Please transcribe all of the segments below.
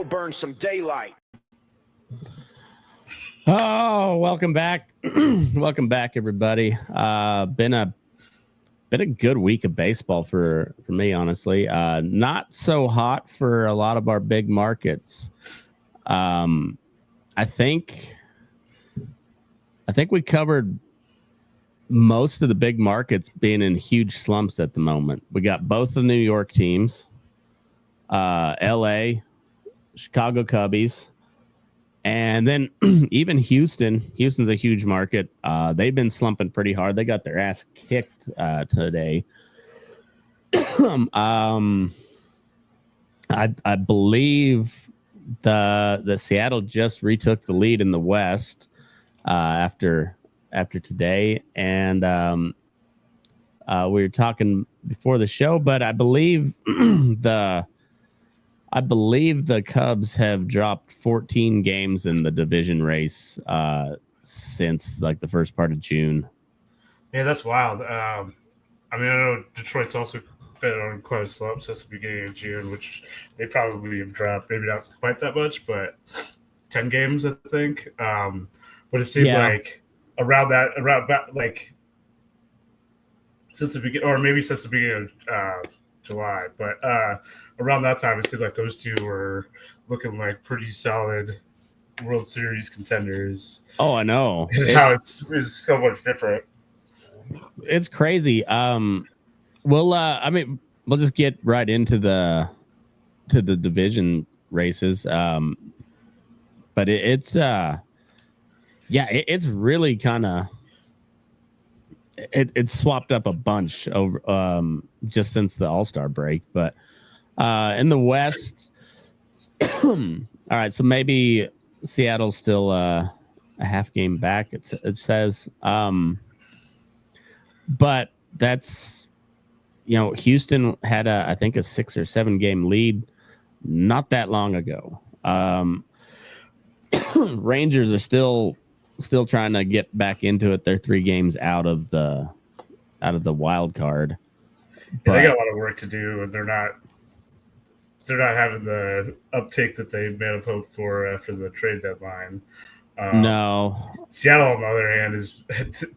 burn some daylight. Oh, welcome back. Welcome back, everybody. Been a good week of baseball for me, honestly. Not so hot for a lot of our big markets. I think we covered most of the big markets being in huge slumps at the moment. We got both the New York teams, LA, Chicago Cubbies, and then even Houston. Houston's a huge market. They've been slumping pretty hard. They got their ass kicked today. I believe the Seattle just retook the lead in the West after today, and we were talking before the show, but I believe the Cubs have dropped 14 games in the division race since like the first part of June. Yeah, that's wild. I know Detroit's also been on quite a slump since the beginning of June, which they probably have dropped, maybe not quite that much, but 10 games, I think. But it seems like around like since the beginning, or maybe since the beginning of July, but around that time, it seemed like those two were looking like pretty solid World Series contenders. Oh, I know. Now it's so much different. It's crazy. We'll just get right into the division races. But it's really kind of it swapped up a bunch over just since the All-Star break. But in the West, all right, so maybe Seattle's still a half game back. It says, but that's, Houston had I think a 6 or 7 game lead not that long ago. Rangers are still trying to get back into it. They're 3 games out of the wild card. Yeah, they got a lot of work to do, and they're not having the uptake that they may have hoped for after the trade deadline. No. Seattle, on the other hand, has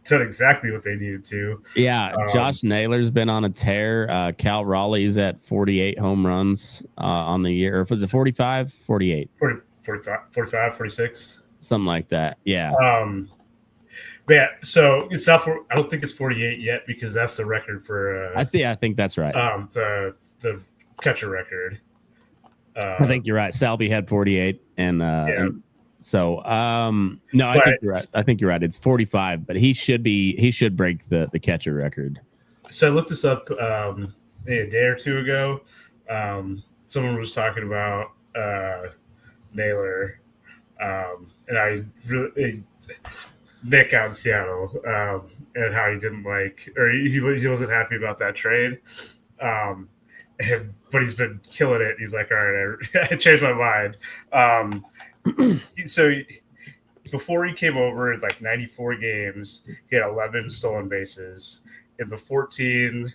done exactly what they needed to. Yeah, Josh Naylor's been on a tear. Cal Raleigh's at 48 home runs on the year. Or was it 45? 48? 45, 46. Something like that, yeah. But yeah, so it's not for, I don't think it's 48 yet because that's the record for. I think that's right. The catcher record. I think you're right. Salvi had 48, and so no, I think you're right. I think you're right. It's 45, but he should break the catcher record. So I looked this up a day or two ago. Someone was talking about Naylor, and I really Nick out in Seattle, and how he didn't like, or he wasn't happy about that trade. But he's been killing it. He's like, all right, I changed my mind. So before he came over, in like 94 games, he had 11 stolen bases. In the 14,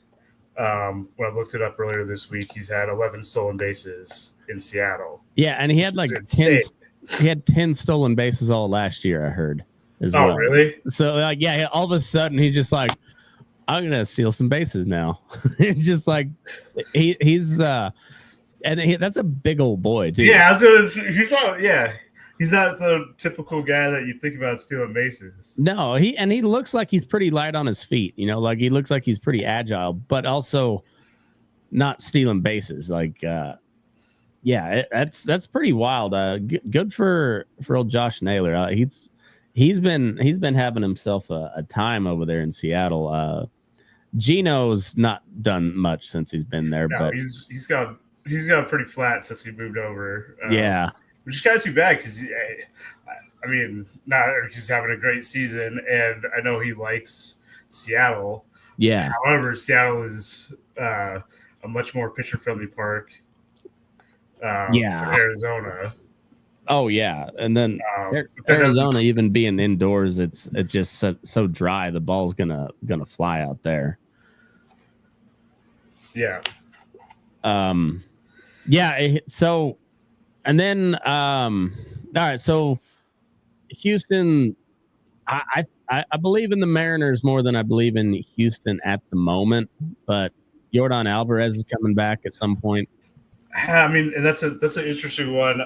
when I looked it up earlier this week, he's had 11 stolen bases in Seattle. Yeah, and he had like 10. He had 10 stolen bases all last year, I heard. Oh, well. Really? So like, yeah, all of a sudden he's just like, I'm gonna steal some bases now. Just like he's that's a big old boy too. Yeah, he's not the typical guy that you think about stealing bases. No, he looks like he's pretty light on his feet. Like he looks like he's pretty agile, but also not stealing bases. Like, that's pretty wild. Good for old Josh Naylor. He's been having himself a time over there in Seattle. Gino's not done much since he's been there, but he's got pretty flat since he moved over. Yeah, which is kind of too bad because he's having a great season, and I know he likes Seattle. Yeah. However, Seattle is a much more pitcher-friendly park. For Arizona. Oh yeah, and then Arizona, even being indoors, it's just so dry. The ball's gonna fly out there. Yeah. Yeah. So And then, all right. So Houston, I believe in the Mariners more than I believe in Houston at the moment. But Yordan Alvarez is coming back at some point. I mean, and that's an interesting one.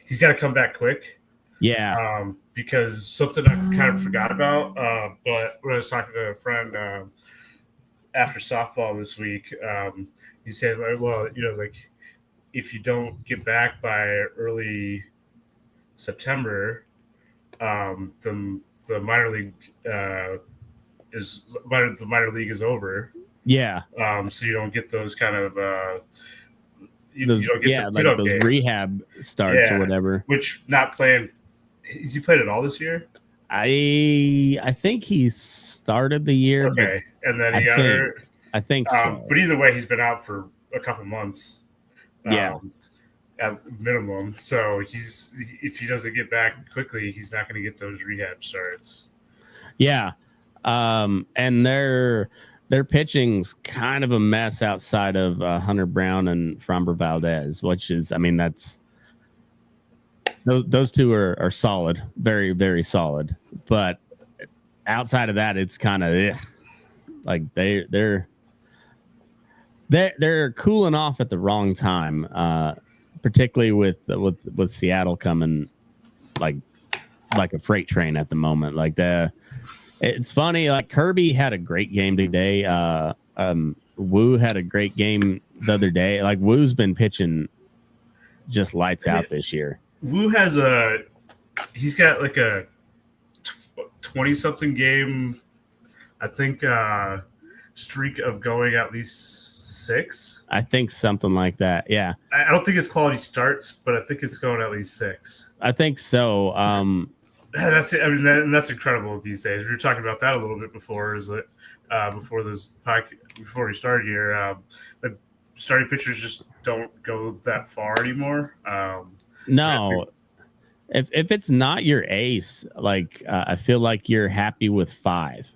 He's got to come back quick. Yeah. Because something I kind of forgot about. But when I was talking to a friend after softball this week, he said, well, like if you don't get back by early September, the minor league the minor league is over. Yeah. So you don't get those kind of those rehab starts or whatever. Which not playing. Has he played at all this year? I think he started the year. Okay, and then he got hurt. I think so. But either way, he's been out for a couple months. Yeah. At minimum. So if he doesn't get back quickly, he's not going to get those rehab starts. Yeah. And their pitching's kind of a mess outside of Hunter Brown and Framber Valdez, which is, I mean, those two are solid, very, very solid. But outside of that, it's kind of like they're cooling off at the wrong time, particularly with Seattle coming like a freight train at the moment. Like it's funny. Like Kirby had a great game today. Woo had a great game the other day. Like Woo's been pitching just lights out this year. Woo he's got like a 20-something game, I think, streak of going at least 6. I think something like that. Yeah. I don't think it's quality starts, but I think it's going at least 6. I think so. That's it. I mean, that's incredible these days. We were talking about that a little bit before. Is that before we started here? The starting pitchers just don't go that far anymore. No, if it's not your ace, like I feel like you're happy with 5.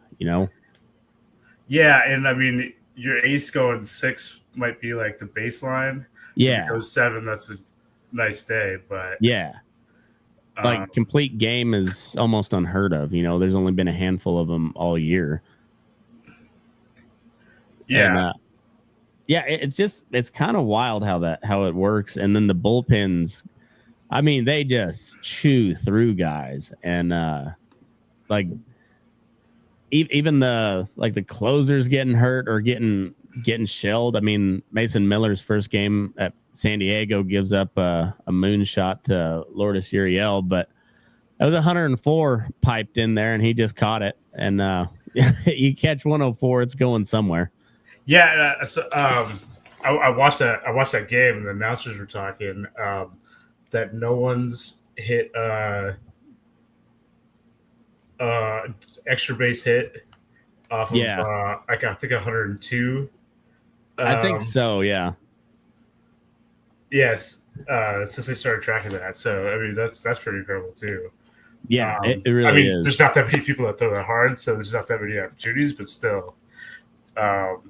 Yeah, and I mean your ace going 6 might be like the baseline. Yeah, if it goes 7. That's a nice day, but yeah. Like complete game is almost unheard of. There's only been a handful of them all year. Yeah. And, it's kind of wild how it works. And then the bullpens, I mean, they just chew through guys. And like even the closers getting hurt or getting shelled. I mean, Mason Miller's first game at San Diego gives up a moonshot to Lourdes Uriel, but that was 104 piped in there, and he just caught it. And you catch 104, it's going somewhere. Yeah, I watched that game, and the announcers were talking that no one's hit extra base hit off of I think 102. I think so, yeah. Yes, since they started tracking that, so I mean that's pretty incredible too. Yeah, it really is. There's not that many people that throw that hard, so there's not that many opportunities, but still. And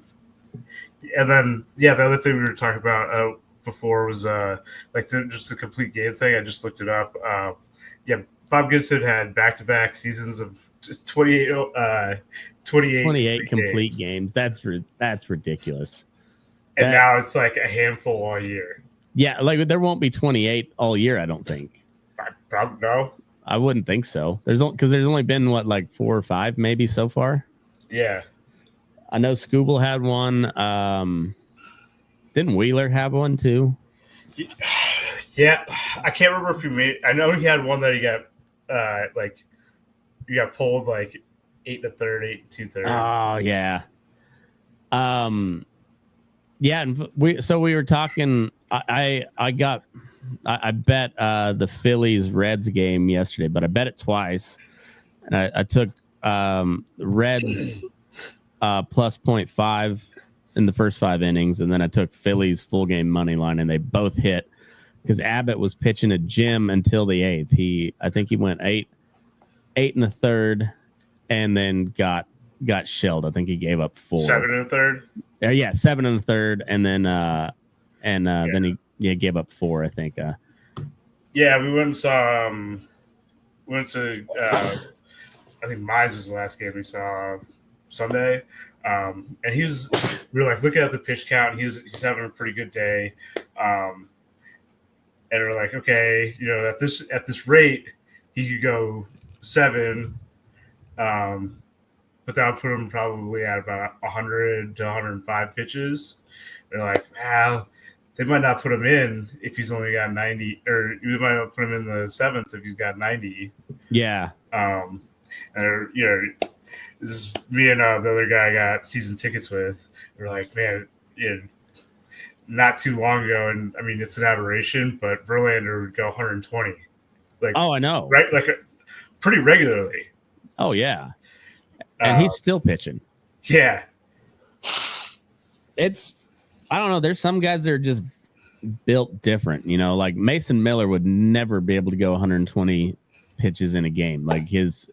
then the other thing we were talking about before was just the complete game thing. I just looked it up. Bob Gibson had back-to-back seasons of 28 complete games. That's ridiculous. And now it's like a handful all year. Yeah, like there won't be 28 all year, I don't think. No. I wouldn't think so. There's only been 4 or 5 maybe so far. Yeah. I know Scooble had one. Didn't Wheeler have one too? Yeah, I can't remember if I know he had one that he got you got pulled 8 1/3, 8 2/3. Oh yeah. Yeah, and we were talking. I bet the Phillies Reds game yesterday, but I bet it twice, and I took Reds plus 0.5 in the first 5 innings, and then I took Phillies full game money line, and they both hit because Abbott was pitching a gem until the 8th. I think he went 8 1/3, and then got shelled. I think he gave up 4. 7 1/3. Yeah, 7 1/3, and and then he gave up 4, I think. Yeah, we went and saw. Went to. I think Mize was the last game we saw Sunday, and we were like looking at the pitch count. He's having a pretty good day, and we're like, okay, at this rate, he could go 7. But that would put him probably at about 100 to 105 pitches. They're like, well, they might not put him in if he's only got 90, or they might not put him in the 7th if he's got 90. Yeah. And this is me and the other guy I got season tickets with. We're like, man, not too long ago, and I mean it's an aberration, but Verlander would go 120. I know, right? Pretty regularly. Oh yeah. And he's still pitching. Yeah. I don't know. There's some guys that are just built different, like Mason Miller would never be able to go 120 pitches in a game. Like his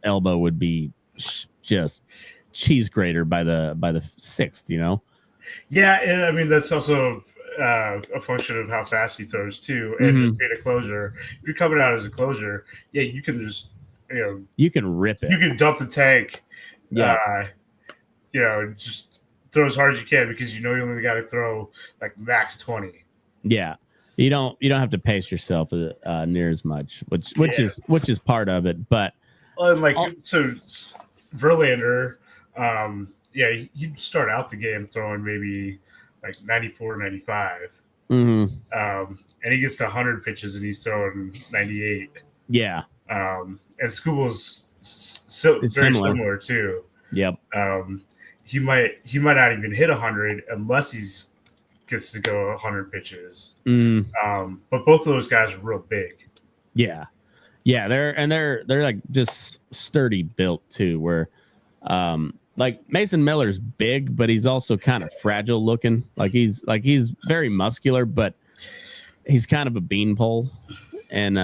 elbow would be just cheese grater by the 6th, Yeah. And I mean, that's also a function of how fast he throws too. And just being a closer, if you're coming out as a closer, yeah, you can just, you can rip it. You can dump the tank. Yeah. Just throw as hard as you can because you only got to throw like max 20. Yeah. You don't have to pace yourself near as much, which is part of it. But so Verlander, he'd start out the game throwing maybe like 94, 95. Mm-hmm. And he gets to 100 pitches and he's throwing 98. Yeah. And Scooble's very similar too. Yep. He might not even hit 100 unless he's gets to go 100 pitches. But both of those guys are real big. Yeah. Yeah, they're like just sturdy built too, where like Mason Miller's big, but he's also kind of fragile looking. Like he's very muscular, but he's kind of a beanpole. And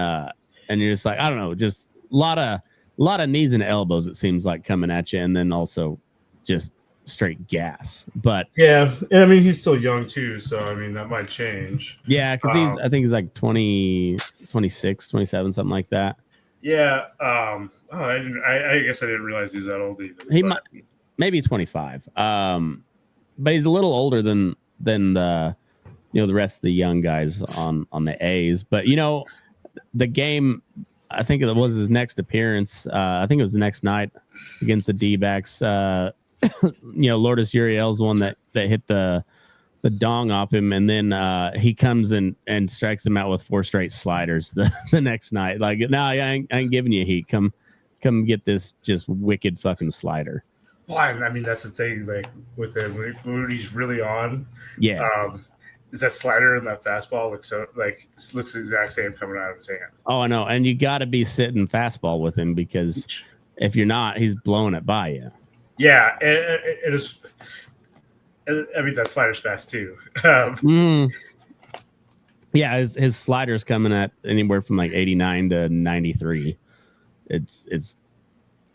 you're just like, I don't know, just a lot of knees and elbows, it seems like, coming at you, and then also just straight gas. But yeah, and I mean he's still young too, so I mean that might change. Yeah, because I think he's like 20, 26, 27, something like that. Yeah. I guess I didn't realize he was that old even. He might maybe 25. But he's a little older than the the rest of the young guys on the A's. But the game, I think it was his next appearance. I think it was the next night against the D-backs. Lourdes Uriel's the one that hit the dong off him, and then he comes and strikes him out with 4 straight sliders the next night. Like, no, I ain't giving you heat. Come get this just wicked fucking slider. Well, I mean that's the thing. Like with him, when he's really on, yeah. Is that slider and that fastball looks the exact same coming out of his hand? Oh, I know, and you got to be sitting fastball with him because if you're not, he's blowing it by you. Yeah, it is. I mean, that slider's fast too. Yeah, his slider's coming at anywhere from like 89 to 93. It's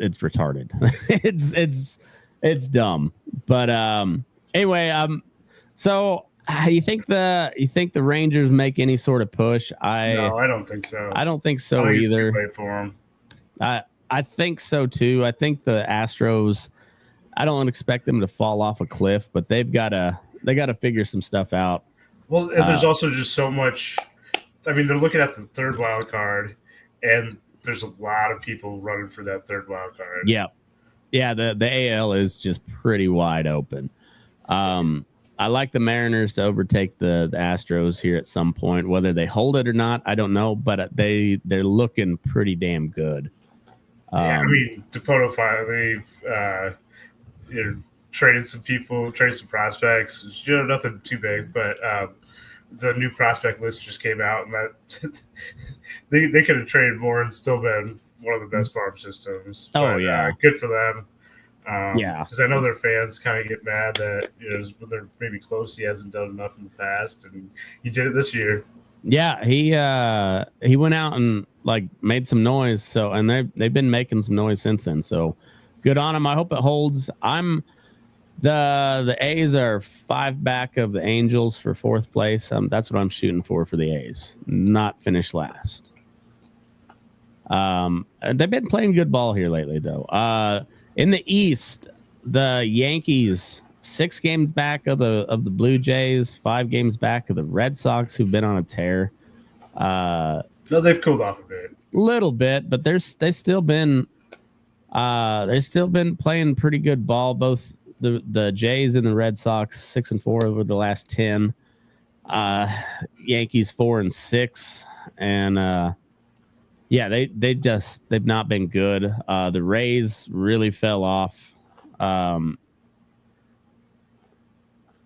retarded. it's dumb. But anyway, so you think the Rangers make any sort of push? No, I don't think so. I don't think so either. Wait for them. I think so too. I think the Astros, I don't expect them to fall off a cliff, but they got to figure some stuff out. Well, and there's also just so much. I mean, they're looking at the third wild card, and there's a lot of people running for that third wild card. Yeah. The AL is just pretty wide open. I like the Mariners to overtake the Astros here at some point. Whether they hold it or not, I don't know, but they're looking pretty damn good. Yeah, I mean, Dipoto they've traded some people, traded some prospects. Nothing too big, but the new prospect list just came out, and that they could have traded more and still been one of the best farm systems. Oh, yeah. Good for them. Yeah, because I know their fans kind of get mad that when they're maybe close, he hasn't done enough in the past, and he did it this year. Yeah, he went out and made some noise. So, and they've been making some noise since then. So, good on him. I hope it holds. I'm The A's are 5 back of the Angels for 4th place. That's what I'm shooting for the A's. Not finish last. They've been playing good ball here lately, though. In the East, the Yankees 6 games back of the Blue Jays, 5 games back of the Red Sox, who've been on a tear. No, they've cooled off a bit. Little bit, but they've still been playing pretty good ball. Both the Jays and the Red Sox 6-4 over the last 10. Yankees 4-6, and they've not been good. The Rays really fell off.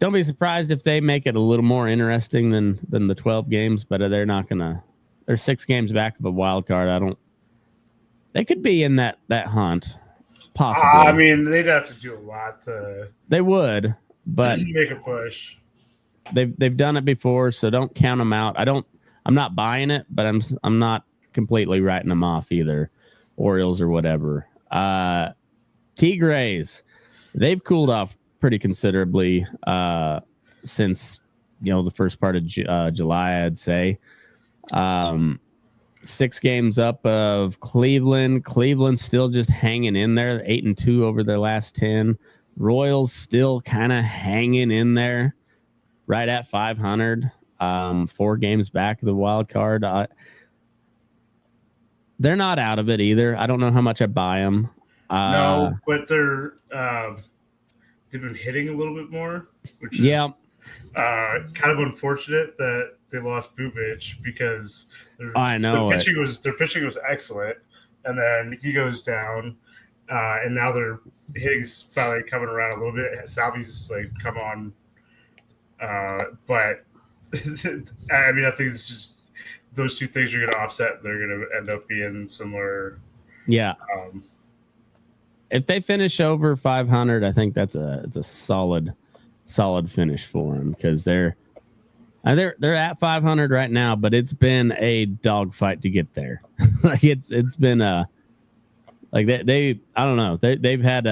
Don't be surprised if they make it a little more interesting than the 12 games, but they're not gonna. They're 6 games back of a wild card. They could be in that hunt. Possibly. I mean, they'd have to do a lot to. They would, but make a push. They've done it before, so don't count them out. I'm not buying it, but I'm not completely writing them off either. Orioles or whatever. Tigres, they've cooled off pretty considerably since the first part of July, I'd say. 6 games up of Cleveland. Cleveland's still just hanging in there, 8-2 over their last 10. Royals still kind of hanging in there, right at 500. 4 games back of the wild card. They're not out of it either. I don't know how much I buy them. No, but they've been hitting a little bit more, which is kind of unfortunate that they lost Bubic because their pitching was excellent, and then he goes down, and now their hitting's finally coming around a little bit. Salvi's come on, but I mean I think it's just those two things are going to offset. They're going to end up being similar. Yeah. If they finish over 500, I think it's a solid finish for them because they're at 500 right now, but it's been a dogfight to get there. it's been they I don't know, they've had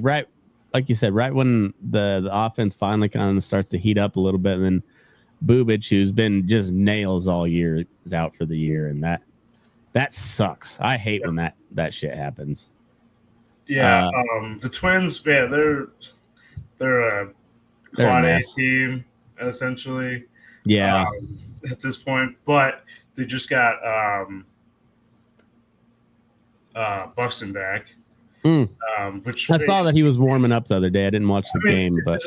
right like you said, right when the offense finally kind of starts to heat up a little bit, and then Bubic, who's been just nails all year, is out for the year, and that sucks. I hate when that shit happens. Yeah, the Twins, man, they're a quad A team essentially. Yeah, at this point, but they just got Buxton back. Which I saw that he was warming up the other day. I didn't watch the game, but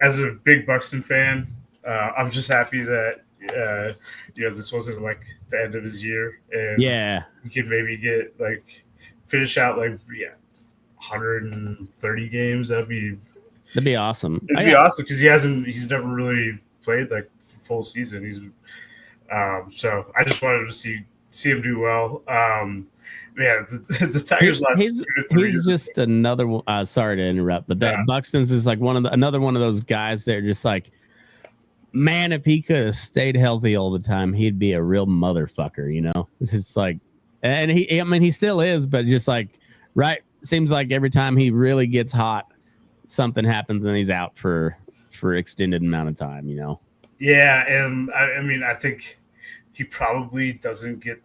as a big Buxton fan, I'm just happy that this wasn't the end of his year, and he could maybe get finish out 130 games. That'd be awesome. It'd be awesome because he's never really played full season. He's so I just wanted to see him do well. The Tigers last 2 to 3 he's just another one. Sorry to interrupt, but that Buxton's is another one of those guys that are just man, if he could have stayed healthy all the time, he'd be a real motherfucker, It's and he still is, but just right, seems like every time he really gets hot, something happens and he's out for extended amount of time, Yeah, and I think he probably doesn't get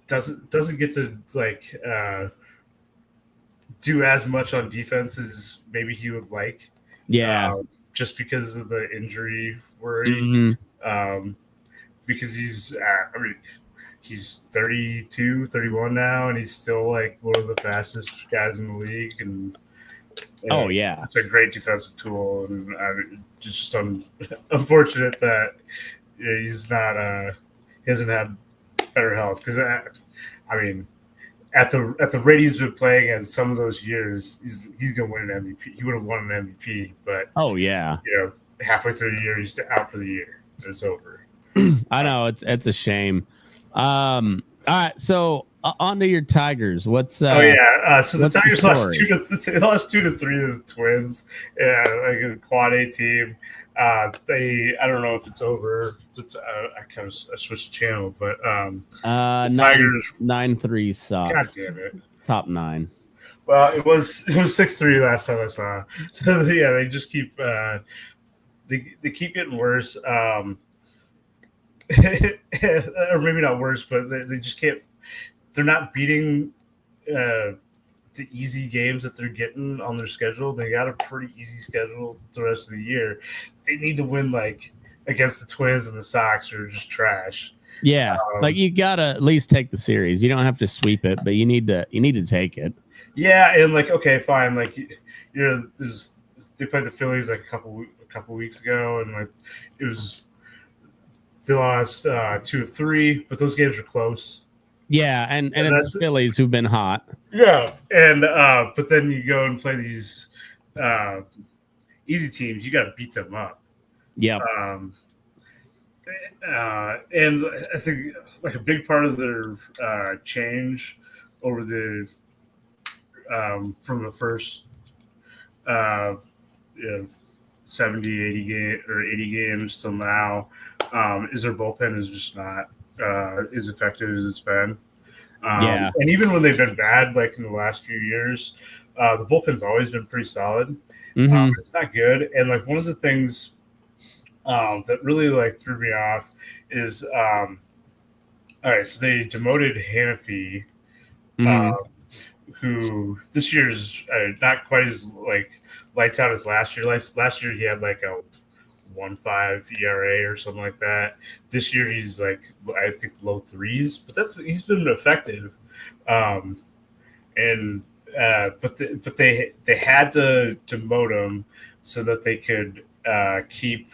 to do as much on defense as maybe he would like. Yeah. Just because of the injury worry. Mm-hmm. Because he's 32, 31 now, and he's still one of the fastest guys in the league. And it's a great defensive tool. And it's just unfortunate that he's not. He hasn't had better health because at the rate he's been playing as some of those years, he's gonna win an MVP. He would have won an MVP, but halfway through the year he's out for the year. It's over. I know it's a shame. All right, so on to your Tigers. What's so the Tigers lost 2 to 3 to the Twins. Yeah, a quad A team. I don't know if it's over. I switched the channel, but Tigers 9-3 Sox. God damn it! Top 9. Well, it was 6-3 last time I saw. So yeah, they just keep they keep getting worse. Or maybe not worse, but they just can't. They're not beating the easy games that they're getting on their schedule. They got a pretty easy schedule the rest of the year. They need to win like against the Twins and the Sox, or just trash. Yeah, like you gotta at least take the series. You don't have to sweep it, but you need to take it. Yeah, and like okay, fine. Like they played the Phillies like a couple weeks ago, and like it was they lost 2 of 3, but those games were close. Yeah, and it's the Phillies who've been hot. Yeah, and but then you go and play these easy teams. You got to beat them up. Yeah. And I think like a big part of their change over the from the first 70, 80 game or 80 games till now is their bullpen is just not as effective as it's been. Yeah. And even when they've been bad, like in the last few years, the bullpen's always been pretty solid. Mm-hmm. It's not good. And like one of the things that really like threw me off is all right, so they demoted Hannafy, who this year's not quite as like lights out as last year. Last year he had like a 1.5 ERA or something like that. This year he's like I think low threes, but he's been effective. But they had to demote him so that they could keep.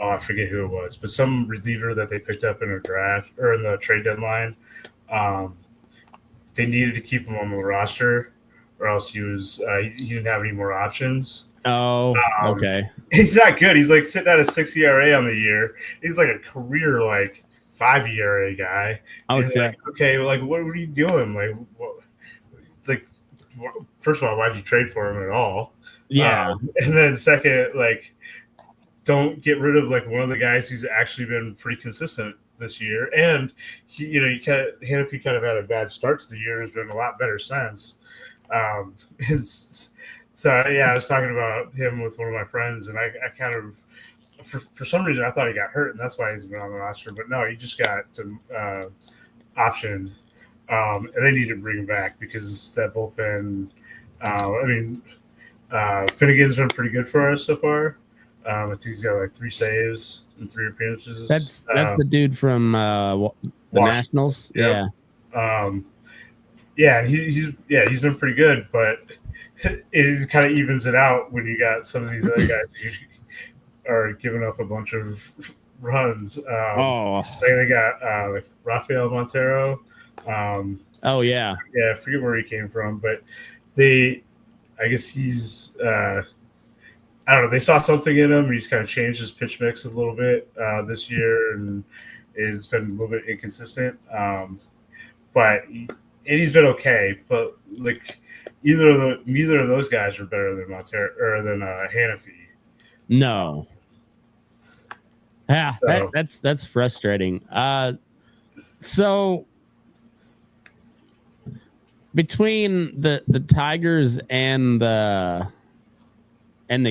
Oh, I forget who it was, but some reliever that they picked up in a draft or in the trade deadline. They needed to keep him on the roster, or else he didn't have any more options. Oh, okay. He's not good. He's like sitting at a 6 ERA on the year. He's like a career like 5 ERA guy. Okay. Like, okay, like what are you doing? First of all, why'd you trade for him at all? Yeah. And then second, like, don't get rid of like one of the guys who's actually been pretty consistent this year. And Hannafy kind of had a bad start to the year. Has been a lot better since. So yeah, I was talking about him with one of my friends, and I kind of, for some reason, I thought he got hurt, and that's why he's been on the roster. But no, he just got optioned, and they need to bring him back because that bullpen. Finnegan's been pretty good for us so far. I think he's got like 3 saves in 3 appearances. That's the dude from the Nationals. Yep. Yeah. He's been pretty good, but it kind of evens it out when you got some of these other guys who are giving up a bunch of runs. They got like Rafael Montero. Oh yeah. Yeah, I forget where he came from, but I guess he's I don't know. They saw something in him. He's kind of changed his pitch mix a little bit this year, and it's been a little bit inconsistent. But he's been okay. But like neither of those guys are better than Montero or than Hannafy. No. Yeah, so. That's frustrating. So between the Tigers and the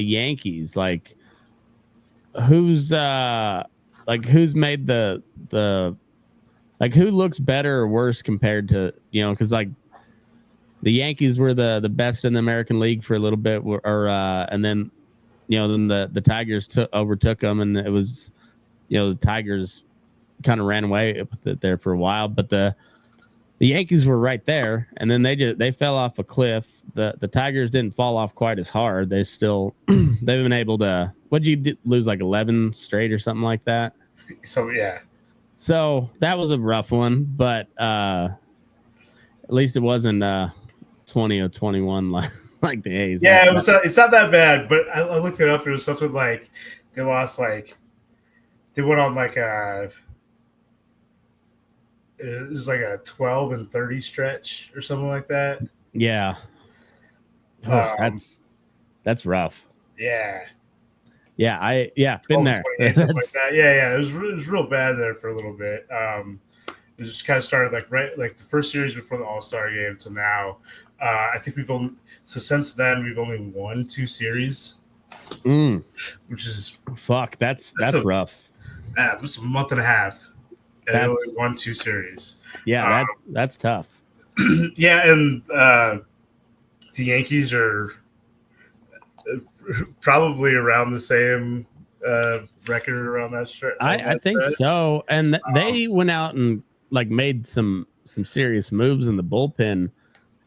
Yankees, like who's made the like who looks better or worse compared to, because like the Yankees were the best in the American League for a little bit, and then then the Tigers overtook them, and it was the Tigers kind of ran away with it there for a while, but the Yankees were right there, and then they fell off a cliff. The Tigers didn't fall off quite as hard. They still they've been able to. What'd you lose, like 11 straight or something like that? So yeah. So that was a rough one, but at least it wasn't 20 or 21 like the A's. Yeah, it's not that bad, but I looked it up. It was something like they lost they went on it was like a 12 and 30 stretch or something like that. Yeah. That's rough. Yeah. Yeah, been there. Like that. Yeah. It was real bad there for a little bit. It just kind of started like the first series before the All-Star game to now I think since then we've only won 2 series, which is that's rough. It's a month and a half, and they only won 2 series. Yeah, that's tough. Yeah, and the Yankees are probably around the same record around that stretch. I think so, and they went out and like made some serious moves in the bullpen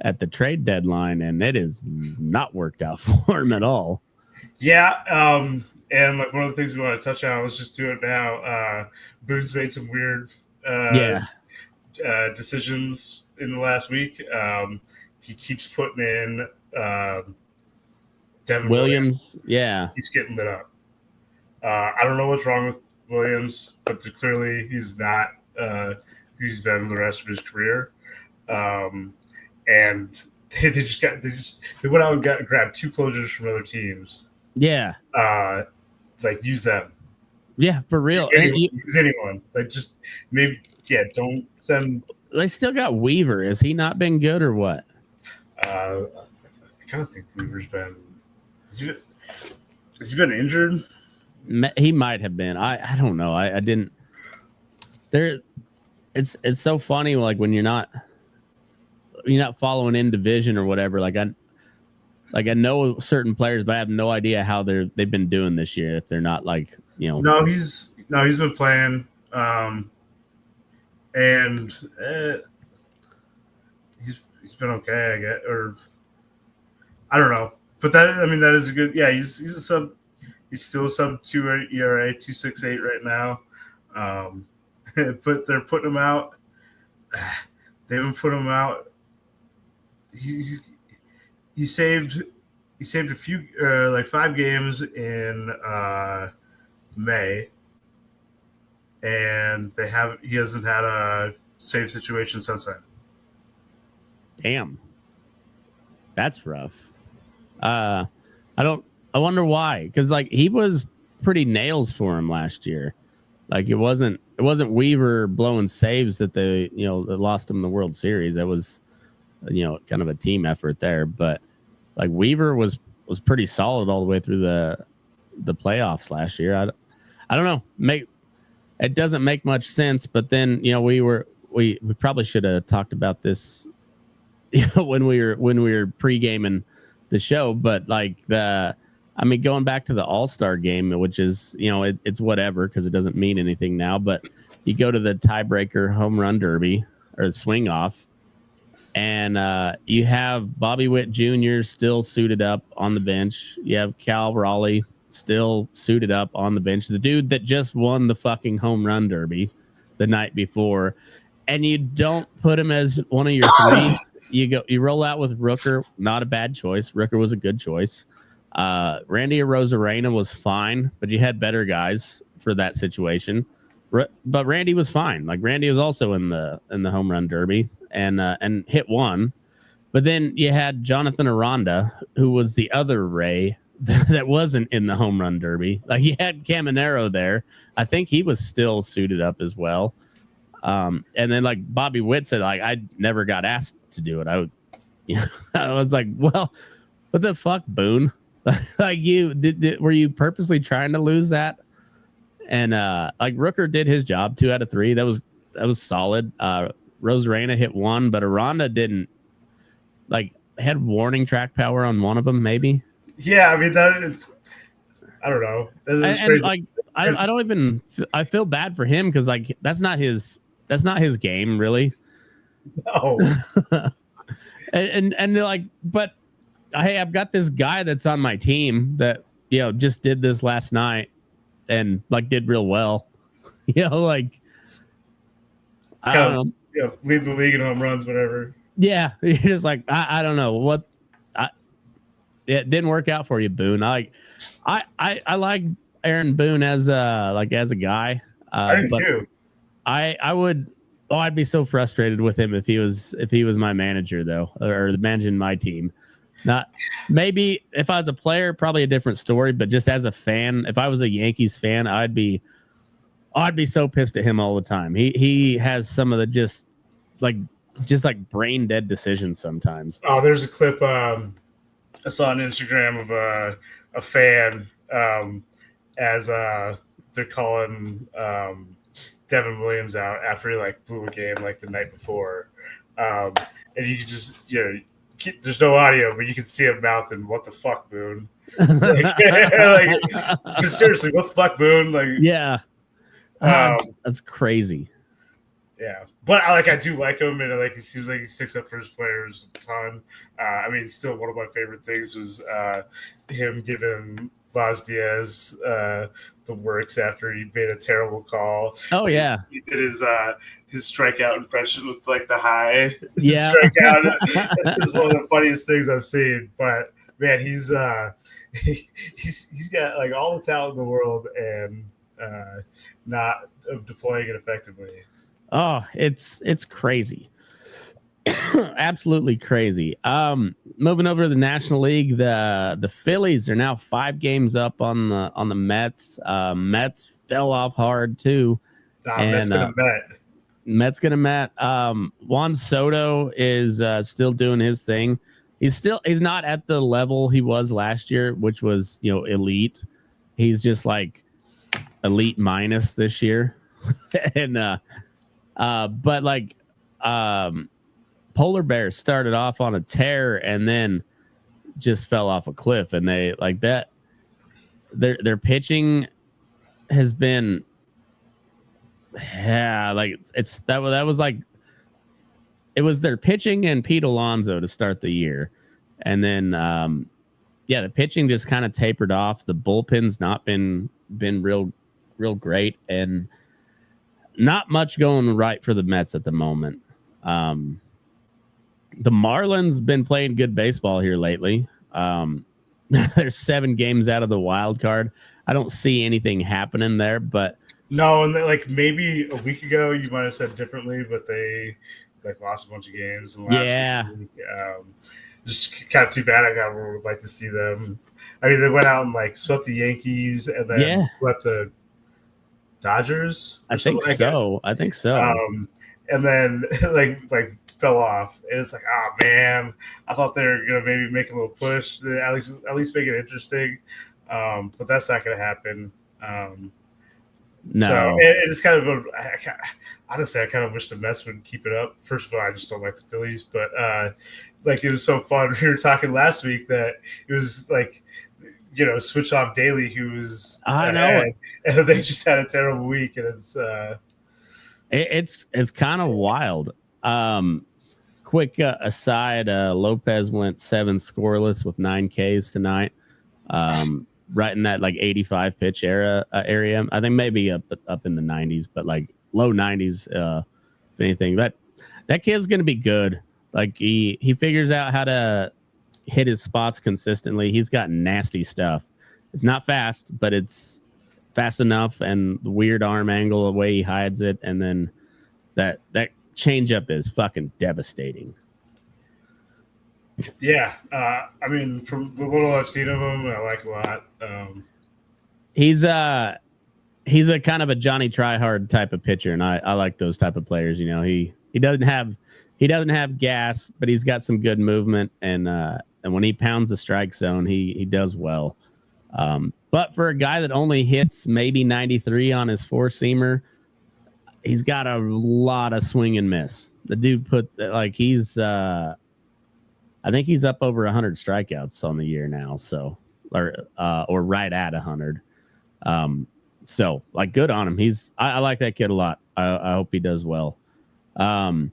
at the trade deadline, and it is not worked out for them at all. Yeah, and like one of the things we want to touch on, let's just do it now. Boone's made some weird decisions in the last week. He keeps putting in Devin Williams. Yeah, keeps getting lit up. I don't know what's wrong with Williams, but clearly he's not who he's been the rest of his career. And they went out and grabbed 2 closers from other teams. Yeah, like use them. Yeah, for real. Use anyone. Like just maybe don't send. They still got Weaver. Has he not been good or what? I kind of think Weaver's been. Has he been injured? He might have been. I don't know. I didn't. There, it's so funny. Like when you're not following in division or whatever. Like I know certain players, but I have no idea how they've been doing this year. If they're not like No, he's been playing, and he's been okay. I guess, or I don't know. But that is a good. Yeah, he's a sub. He's still a sub 2 ERA, 2.68 right now. But they're putting him out. They haven't put him out. He saved a few like 5 games in May, and he hasn't had a save situation since then. Damn, that's rough. I wonder why, because like he was pretty nails for him last year. Like it wasn't Weaver blowing saves that that lost him the World Series. That was kind of a team effort there. But like Weaver was pretty solid all the way through the playoffs last year. I don't know. It doesn't make much sense. But then we probably should have talked about this when we were pre-gaming the show. But like going back to the All-Star game, which is it's whatever because it doesn't mean anything now. But you go to the tiebreaker home run derby or the swing off. And you have Bobby Witt Jr. still suited up on the bench. You have Cal Raleigh still suited up on the bench. The dude that just won the fucking home run derby the night before. And you don't put him as one of your 3. You roll out with Rooker. Not a bad choice. Rooker was a good choice. Randy Arozarena was fine, but you had better guys for that situation. But Randy was fine. Like Randy was also in the home run derby. And hit 1, but then you had Jonathan Aranda, who was the other Ray that wasn't in the home run derby. Like you had Caminero there. I think he was still suited up as well. And then like Bobby Witt said, like I never got asked to do it. I was like, well, what the fuck, Boone? Like you were you purposely trying to lose that? And like Rooker did his job 2 out of 3. That was solid. Rosarena hit 1, but Aranda didn't. Like had warning track power on one of them, maybe. Yeah, I mean I don't know. And like I don't even. I feel bad for him because like that's not his game really. No. and they're like, but hey, I've got this guy that's on my team that just did this last night and like did real well. Like I don't know. Lead the league in home runs, whatever. Yeah, you're just like I don't know what. It didn't work out for you, Boone. I like Aaron Boone as a guy. I do too. I would. Oh, I'd be so frustrated with him if he was my manager though, or managing my team. Not maybe if I was a player, probably a different story. But just as a fan, if I was a Yankees fan, I'd be so pissed at him all the time. He has some of the just like just like brain dead decisions sometimes. Oh, there's a clip I saw on Instagram of a fan as they're calling Devin Williams out after he like blew a game like the night before, and you can just there's no audio, but you can see him mouthing, "What the fuck, Boone?" Seriously, what the fuck, Boone? Like, yeah, that's crazy. Yeah, but I do like him, and he seems like he sticks up for his players a ton. I mean, still one of my favorite things was him giving Vaz Diaz the works after he made a terrible call. Oh yeah, he did his strikeout impression with like the high strikeout. It's one of the funniest things I've seen. But man, he's got like all the talent in the world and not deploying it effectively. Oh, it's crazy. Absolutely crazy. Moving over to the National League, the Phillies are now 5 games up on the Mets. Mets fell off hard too. Mets gonna Met. Juan Soto is still doing his thing. He's not at the level he was last year, which was elite. He's just like elite minus this year. And but like Polar Bears started off on a tear and then just fell off a cliff, and they like that their pitching has been like that was like it was their pitching and Pete Alonso to start the year, and then the pitching just kind of tapered off. The bullpen's not been real great, and not much going right for the Mets at the moment. The Marlins been playing good baseball here lately. There's 7 games out of the wild card. I don't see anything happening there, but no, and like maybe a week ago you might have said differently, but they like lost a bunch of games. In the last week. Just kind of too bad. I would like to see them. I mean, they went out and like swept the Yankees and then swept the Dodgers. I think so. And then like fell off. And it's like, oh man, I thought they were gonna maybe make a little push, at least make it interesting. But that's not gonna happen. No. So it's kind of honestly, I kind of wish the Mets would keep it up. First of all, I just don't like the Phillies, but like it was so fun. We were talking last week that it was like, switch off Daly, who was I know, and they just had a terrible week, and it's kind of wild. Quick aside, Lopez went 7 scoreless with 9 Ks tonight. Right in that like 85 pitch area. I think maybe up in the 90s, but like low 90s. If anything, that kid's gonna be good. Like he figures out how to hit his spots consistently. He's got nasty stuff. It's not fast, but it's fast enough, and the weird arm angle, the way he hides it, and then that changeup is fucking devastating. Yeah, I mean, from the little I've seen of him, I like a lot. He's a kind of a Johnny Tryhard type of pitcher, and I like those type of players. He doesn't have gas, but he's got some good movement, and when he pounds the strike zone, he does well. But for a guy that only hits maybe 93 on his 4-seamer, he's got a lot of swing and miss. The dude he's I think he's up over 100 strikeouts on the year now, so or right at 100. So like good on him. I like that kid a lot. I hope he does well. The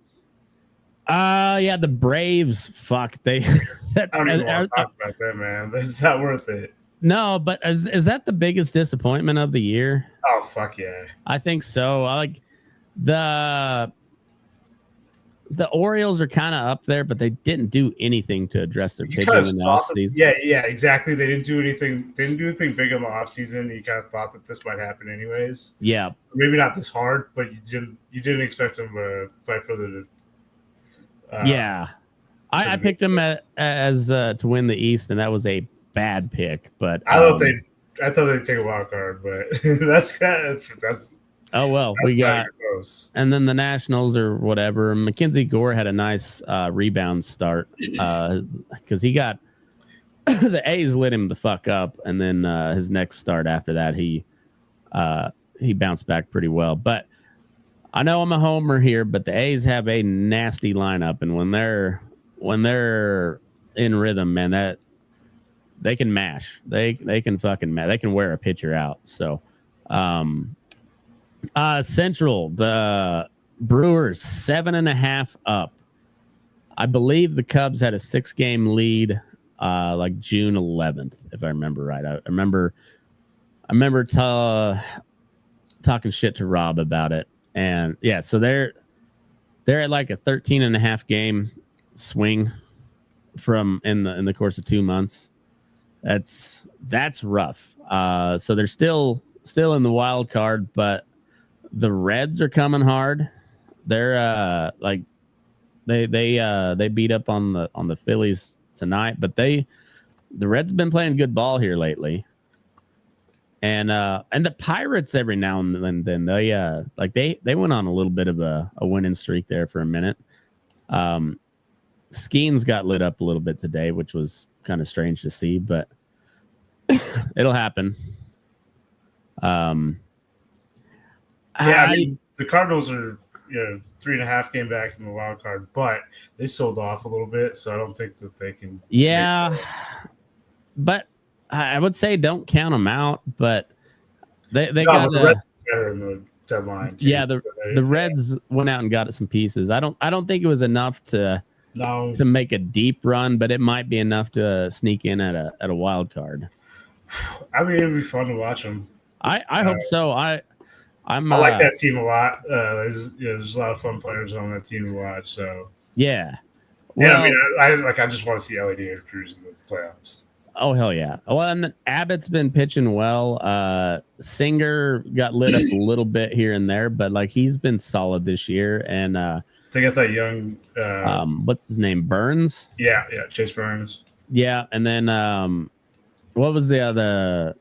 Braves. Fuck they. I don't even want to talk about that, man. That's not worth it. No, but is that the biggest disappointment of the year? Oh fuck yeah! I think so. I like the Orioles are kind of up there, but they didn't do anything to address their pitching in the offseason. Yeah, exactly. They didn't do anything. They didn't do anything big in the offseason. You kind of thought that this might happen anyways. Yeah, maybe not this hard, but you didn't expect them to fight for the. I picked them as to win the East, and that was a bad pick. But I thought they'd take a wild card, but that's Oh well, That's we got, close. and then the Nationals or whatever. Mackenzie Gore had a nice rebound start because he got the A's lit him the fuck up, and then his next start after that he bounced back pretty well. But I know I'm a homer here, but the A's have a nasty lineup, and when they're in rhythm, man, that they can mash. They can fucking mash. They can wear a pitcher out. So, Central, the Brewers 7.5 up. I believe the Cubs had a 6-game lead, like June 11th, if I remember right. I remember talking shit to Rob about it. And yeah, so they're at like a 13.5 game swing from in the course of 2 months. That's rough. So they're still in the wild card, but the Reds are coming hard. They're like they beat up on the Phillies tonight, but the Reds have been playing good ball here lately. And the Pirates every now and then they went on a little bit of a winning streak there for a minute. Skeens got lit up a little bit today, which was kind of strange to see, but it'll happen. I mean, the Cardinals are 3.5 game back in the wild card, but they sold off a little bit, so I don't think that they can. Yeah, but I would say don't count them out, but they got the Reds better in the deadline. Too, yeah, the Reds went out and got some pieces. I don't think it was enough to make a deep run, but it might be enough to sneak in at a wild card. I mean, it'd be fun to watch them. I hope so. I like that team a lot. There's a lot of fun players on that team to watch. So yeah, well, I mean, I just want to see Elly and Cruz in the playoffs. Oh hell yeah! Well, and Abbott's been pitching well. Singer got lit up a little bit here and there, but like he's been solid this year. And I think it's that young. What's his name? Burns. Yeah, Chase Burns. Yeah, and then what was the other?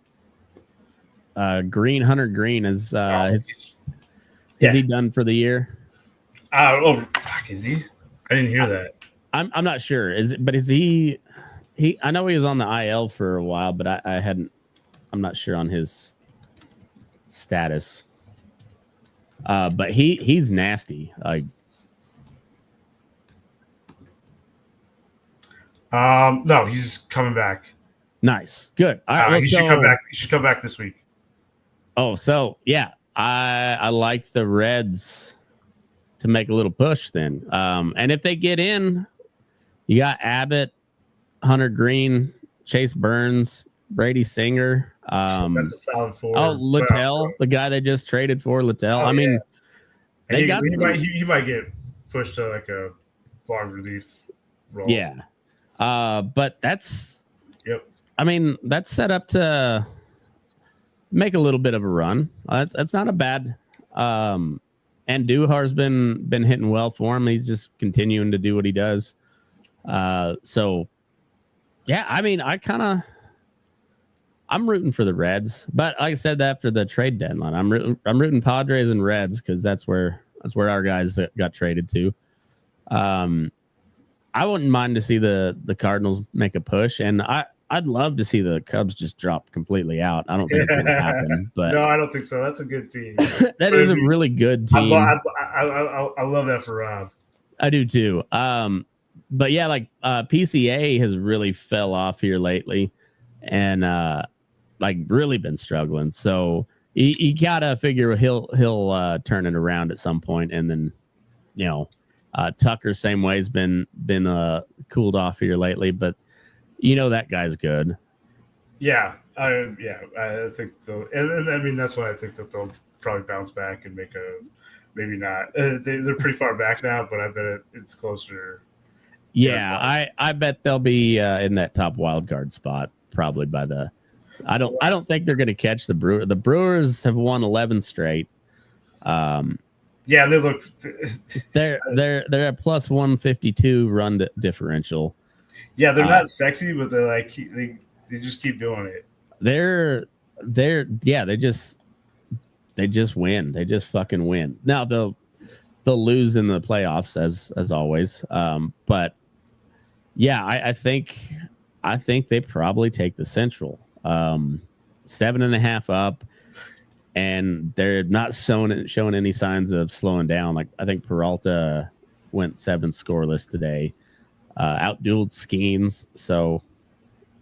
Greene, Hunter Greene is is he done for the year? Is he? I didn't hear that. I'm not sure. Is he? I know he was on the IL for a while, but I'm not sure on his status. But he's nasty. Like, no, he's coming back. Nice, good. All right, he should come back. He should come back this week. Oh, so yeah, I like the Reds to make a little push then. And if they get in, you got Abbott, Hunter Greene, Chase Burns, Brady Singer. That's a solid 4. Oh, Littell, the guy they just traded for, Littell. I mean, he might get pushed to like a long relief role. Yeah, but that's. Yep. I mean, that's set up to make a little bit of a run. That's not a bad. And Duhar's been hitting well for him. He's just continuing to do what he does. So, yeah, I mean, I'm rooting for the Reds, but like I said, after the trade deadline, I'm rooting Padres and Reds because that's where our guys got traded to. I wouldn't mind to see the Cardinals make a push, and I'd love to see the Cubs just drop completely out. I don't think it's going to happen, but no, I don't think so. That's a good team. That is a really good team. I love that for Rob. I do too. But yeah, like PCA has really fell off here lately, and like really been struggling. So you gotta figure he'll turn it around at some point, and then Tucker same way has been cooled off here lately, but that guy's good. Yeah, I think so, and I mean that's why I think that they'll probably bounce back and make a maybe not. They're pretty far back now, but I bet it's closer. Yeah, I bet they'll be in that top wild card spot probably by the. I don't think they're going to catch the Brewers. The Brewers have won 11 straight. Yeah, they look. they're at plus 152 run differential. Yeah, they're not sexy, but they're like they just keep doing it. They just just win. They just fucking win. Now they'll lose in the playoffs as always. But yeah, I think they probably take the Central. 7.5 up, and they're not showing any signs of slowing down. Like I think Peralta went 7 scoreless today, outdueled Skeens. So,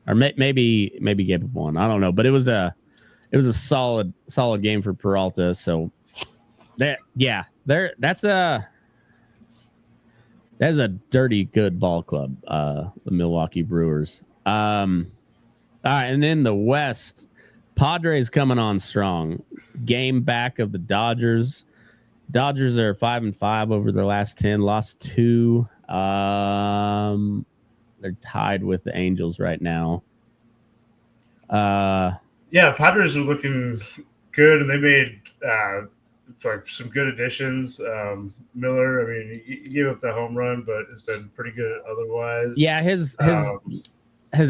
or maybe gave up one. I don't know, but it was a solid game for Peralta. So that's a dirty good ball club, the Milwaukee Brewers. All right, and in the West, Padres coming on strong. Game back of the Dodgers. Dodgers are 5-5 over their last 10. Lost 2. They're tied with the Angels right now. Padres are looking good, and they made like some good additions. Miller, I mean, he gave up that home run, but it's been pretty good otherwise. Yeah, his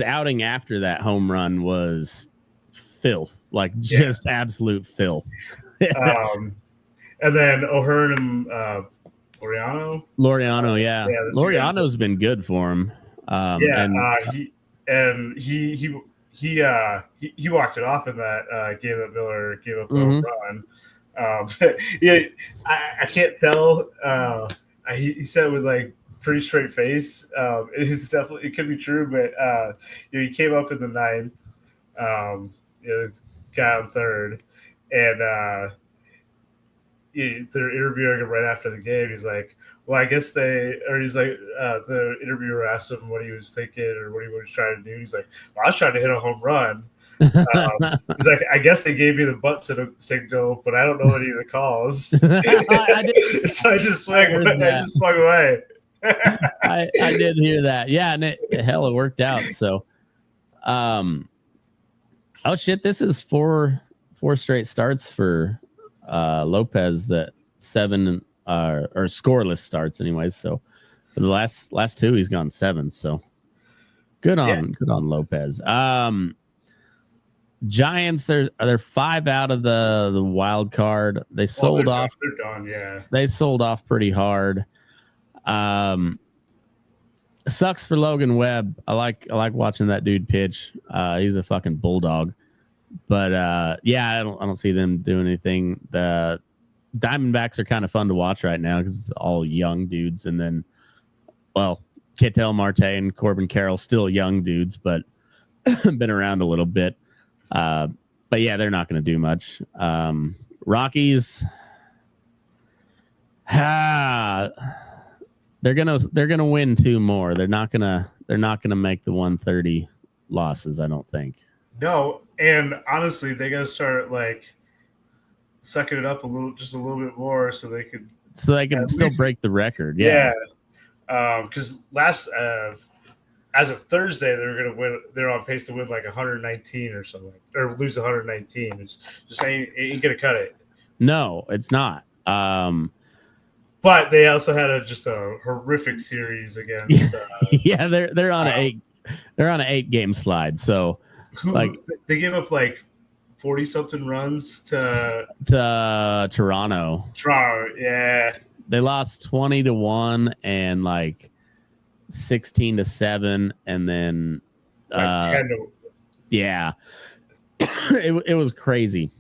outing after that home run was filth, like just absolute filth. And then O'Hearn and Laureano, yeah. Laureano's been good for him. He walked it off in that game that Miller gave up the home run. I can't tell. He said it was like pretty straight face. It could be true, but he came up in the 9th. It was guy on 3rd, and they're interviewing him right after the game. He's like, well, I guess the interviewer asked him what he was thinking or what he was trying to do. He's like, well, I was trying to hit a home run. He's like, I guess they gave me the butt signal, but I don't know any of the calls. So I just swung away. I did hear that. Yeah, and it worked out. So, oh shit, this is four straight starts for Lopez, that 7 or scoreless starts anyways. So for the last 2 he's gone 7. So good on Lopez. Giants, they're 5 out of the wild card. They sold off. They're done, yeah. They sold off pretty hard. Sucks for Logan Webb. I like watching that dude pitch. He's a fucking bulldog. But I don't see them doing anything. The Diamondbacks are kind of fun to watch right now because it's all young dudes, and then, well, Ketel Marte and Corbin Carroll still young dudes, but been around a little bit. But yeah, they're not going to do much. Rockies, they're gonna win 2 more. They're not gonna make the 130 losses, I don't think. No, and honestly, they got to start like sucking it up just a little bit more, so they can still break the record. Yeah. Because as of Thursday, they're gonna win. They're on pace to win like 119 or something, or lose 119. It's just ain't gonna cut it. No, it's not. But they also had just a horrific series against. Yeah, they're on an 8-game slide. So they gave up like 40-something runs to Toronto. Yeah. They lost 20-1 and like 16-7, and then like 10 yeah, it was crazy.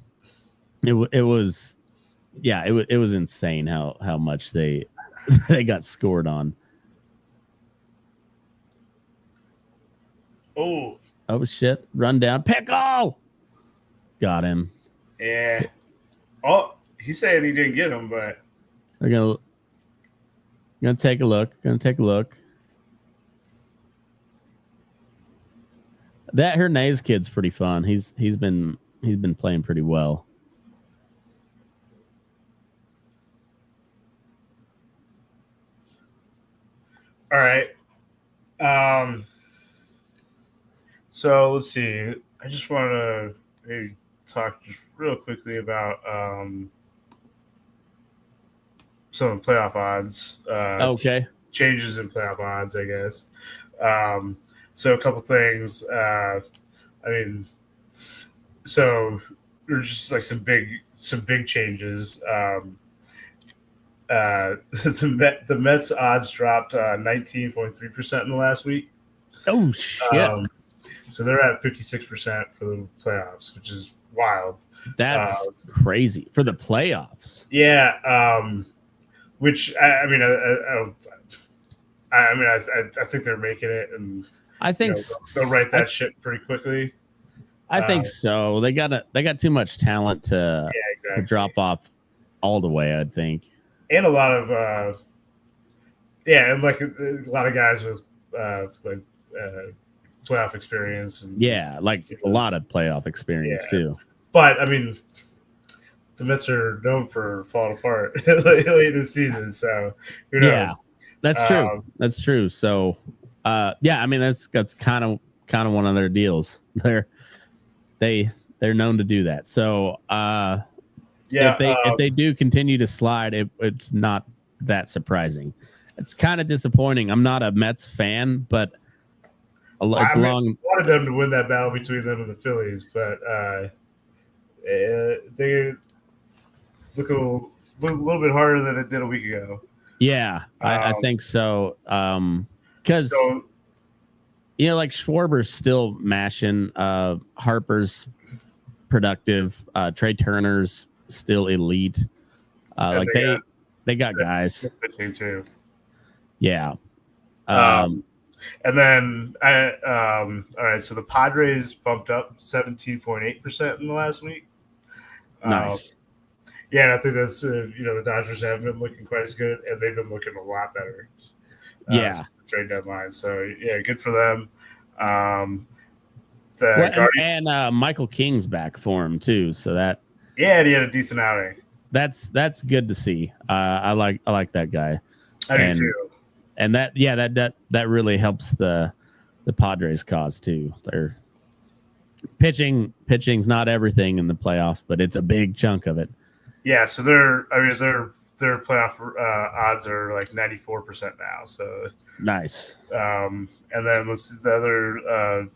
It was insane how much they got scored on. Oh shit! Run down, Pickle. Got him. Yeah. Oh, he's saying he didn't get him, but they're gonna take a look. That Hernandez kid's pretty fun. He's been playing pretty well. All right. So let's see. I just want to maybe talk just real quickly about some of the playoff odds. Okay. Changes in playoff odds, I guess. So a couple things. So there's just like some big changes. The Mets odds dropped 19.3% in the last week. Oh shit! So they're at 56% for the playoffs, which is wild. That's crazy for the playoffs. Yeah. Which I think they're making it, and I think they'll write that shit pretty quickly. I think so. They got too much talent to drop off all the way, I think. And a lot of and like a lot of guys with playoff experience, and like a lot of playoff experience too. But I mean, the Mets are known for falling apart late in the season, so who knows? Yeah, that's true. That's true. So, I mean that's kind of one of their deals. They're known to do that. So, if they do continue to slide, it's not that surprising. It's kind of disappointing. I'm not a Mets fan, but I wanted them to win that battle between them and the Phillies, but it's looking a little bit harder than it did a week ago. Yeah, I think so. Because like Schwarber's still mashing. Harper's productive. Trey Turner's still elite. They got guys. Pitching too. Yeah. And then all right, so the Padres bumped up 17.8% in the last week. Nice. And I think that's the Dodgers haven't been looking quite as good, and they've been looking a lot better. Since the trade deadline. So good for them. And Michael King's back for him too, so that and he had a decent outing. That's good to see. I like that guy. I do too. And that really helps the Padres cause too. Their pitching's not everything in the playoffs, but it's a big chunk of it. Yeah, so their playoff odds are like 94% now. So nice. And then let's see the other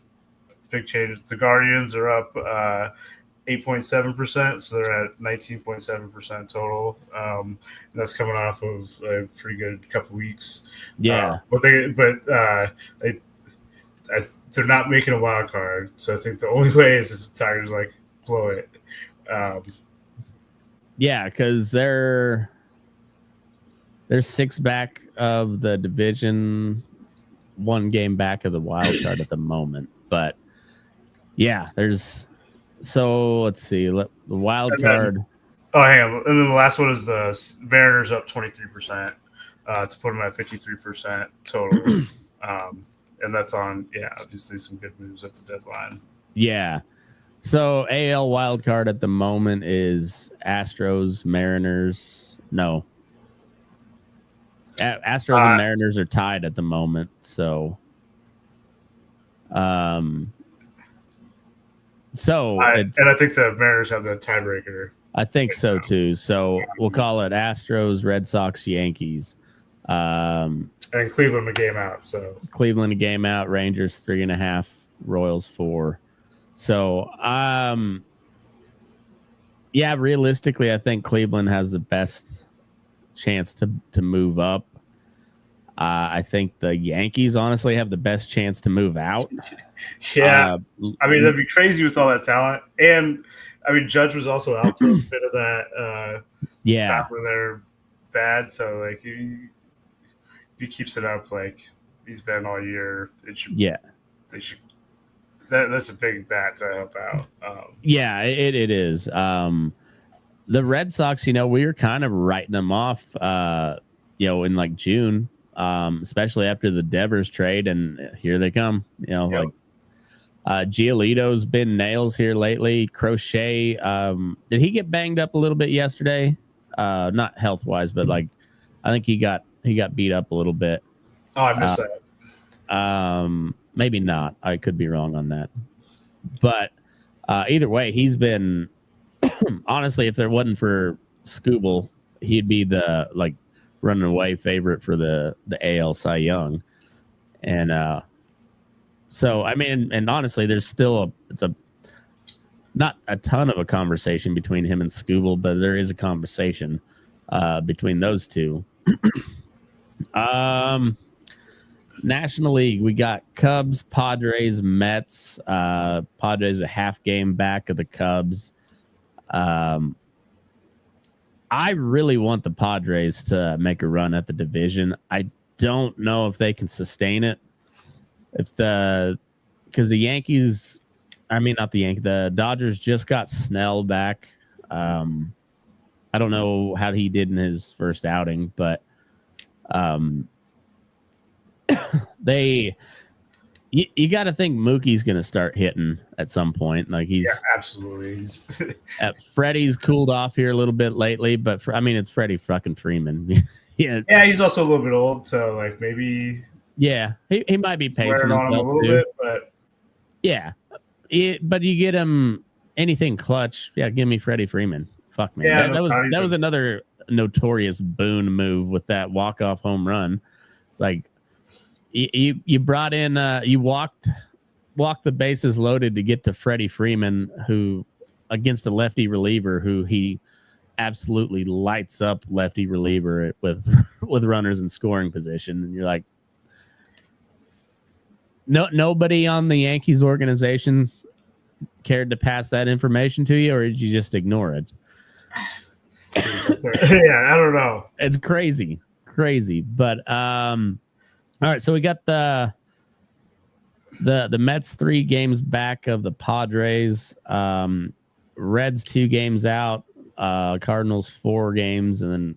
big changes. The Guardians are up 8.7%, so they're at 19.7% total. And that's coming off of a pretty good couple weeks. Yeah, they're not making a wild card, so I think the only way is the Tigers like blow it. Because they're 6 back of the division, 1 game back of the wild card at the moment. But let's see the wild card. Hang on, and then the last one is the Mariners up 23% to put them at 53% total. And that's on, obviously some good moves at the deadline. Yeah. So AL wild card at the moment is Astros, Mariners. No. Astros and Mariners are tied at the moment. So, and I think the Mariners have the tiebreaker. I think so too. So we'll call it Astros, Red Sox, Yankees. And Cleveland a game out. So Cleveland a game out. Rangers 3.5. Royals 4. So realistically, I think Cleveland has the best chance to move up. I think the Yankees honestly have the best chance to move out. I mean, that'd be crazy with all that talent. And I mean, Judge was also out for a bit of that. Time when they're bad. So like, if he keeps it up like he's been all year, they should. That's a big bat to help out. It is. The Red Sox, we were kind of writing them off, in like June, especially after the Devers trade, and here they come. Like Giolito's been nails here lately. Crochet, did he get banged up a little bit yesterday? Not health wise, but like I think he got beat up a little bit. Oh, I missed that. Maybe not. I could be wrong on that. But either way, he's been honestly, if there wasn't for Scooble, he'd be the like running away favorite for the AL Cy Young. And so I mean, and honestly, there's still not a ton of a conversation between him and Scooble, but there is a conversation between those two. National League, we got Cubs, Padres, Mets. Padres a half game back of the Cubs. I really want the Padres to make a run at the division. I don't know if they can sustain it. Because the Yankees, the Dodgers just got Snell back. I don't know how he did in his first outing, but you got to think Mookie's going to start hitting at some point. Like absolutely. Freddie's cooled off here a little bit lately, but it's Freddie fucking Freeman. Yeah, he's also a little bit old, so like maybe. Yeah, he might be pacing himself on him a little too. Bit, but yeah, but you get him anything clutch. Yeah, give me Freddie Freeman. Fuck man, yeah, that was another notorious Boone move with that walk-off home run. It's like. You brought in you walked the bases loaded to get to Freddie Freeman, who against a lefty reliever who he absolutely lights up lefty reliever with runners in scoring position, and you're like, nobody on the Yankees organization cared to pass that information to you, or did you just ignore it? Yeah, I don't know. It's crazy, but all right, so we got the Mets 3 games back of the Padres, Reds 2 games out, Cardinals 4 games, and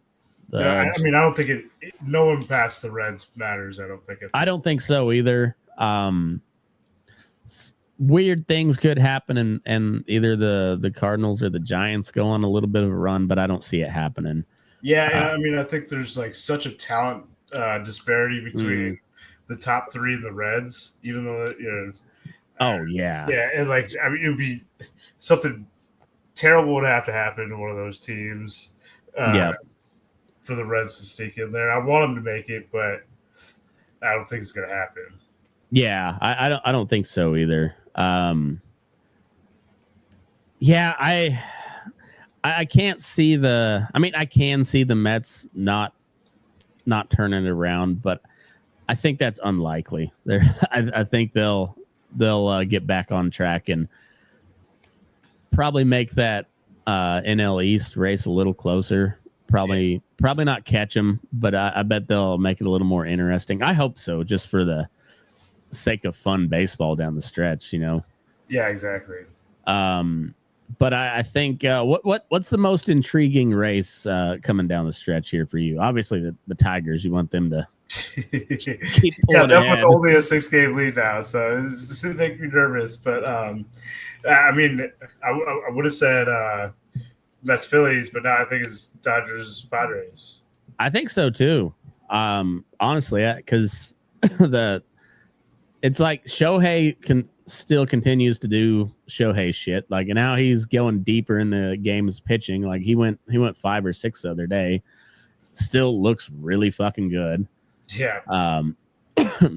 then I don't think no one past the Reds matters. I don't think so either. Weird things could happen, and either the Cardinals or the Giants go on a little bit of a run, but I don't see it happening. Yeah, I think there's like such a talent disparity between the top 3 and the Reds, even though yeah, and it would be something terrible would have to happen to one of those teams for the Reds to sneak in there. I want them to make it, but I don't think it's going to happen. Yeah, I don't think so either. I can't see I can see the Mets not turning it around, but I think that's unlikely. I think they'll get back on track and probably make that NL East race a little closer. Probably not catch them, but I bet they'll make it a little more interesting. I hope so, just for the sake of fun baseball down the stretch, Yeah, exactly. But I think what's the most intriguing race coming down the stretch here for you? Obviously, the Tigers. You want them to keep pulling they're ahead. with only a 6-game lead now, so it's making me nervous. But I would have said Mets Phillies, but now I think it's Dodgers Padres. I think so too. Honestly, because it's like Shohei still continues to do Shohei shit. Like now he's going deeper in the game's pitching. Like he went 5 or 6 the other day. Still looks really fucking good. Yeah.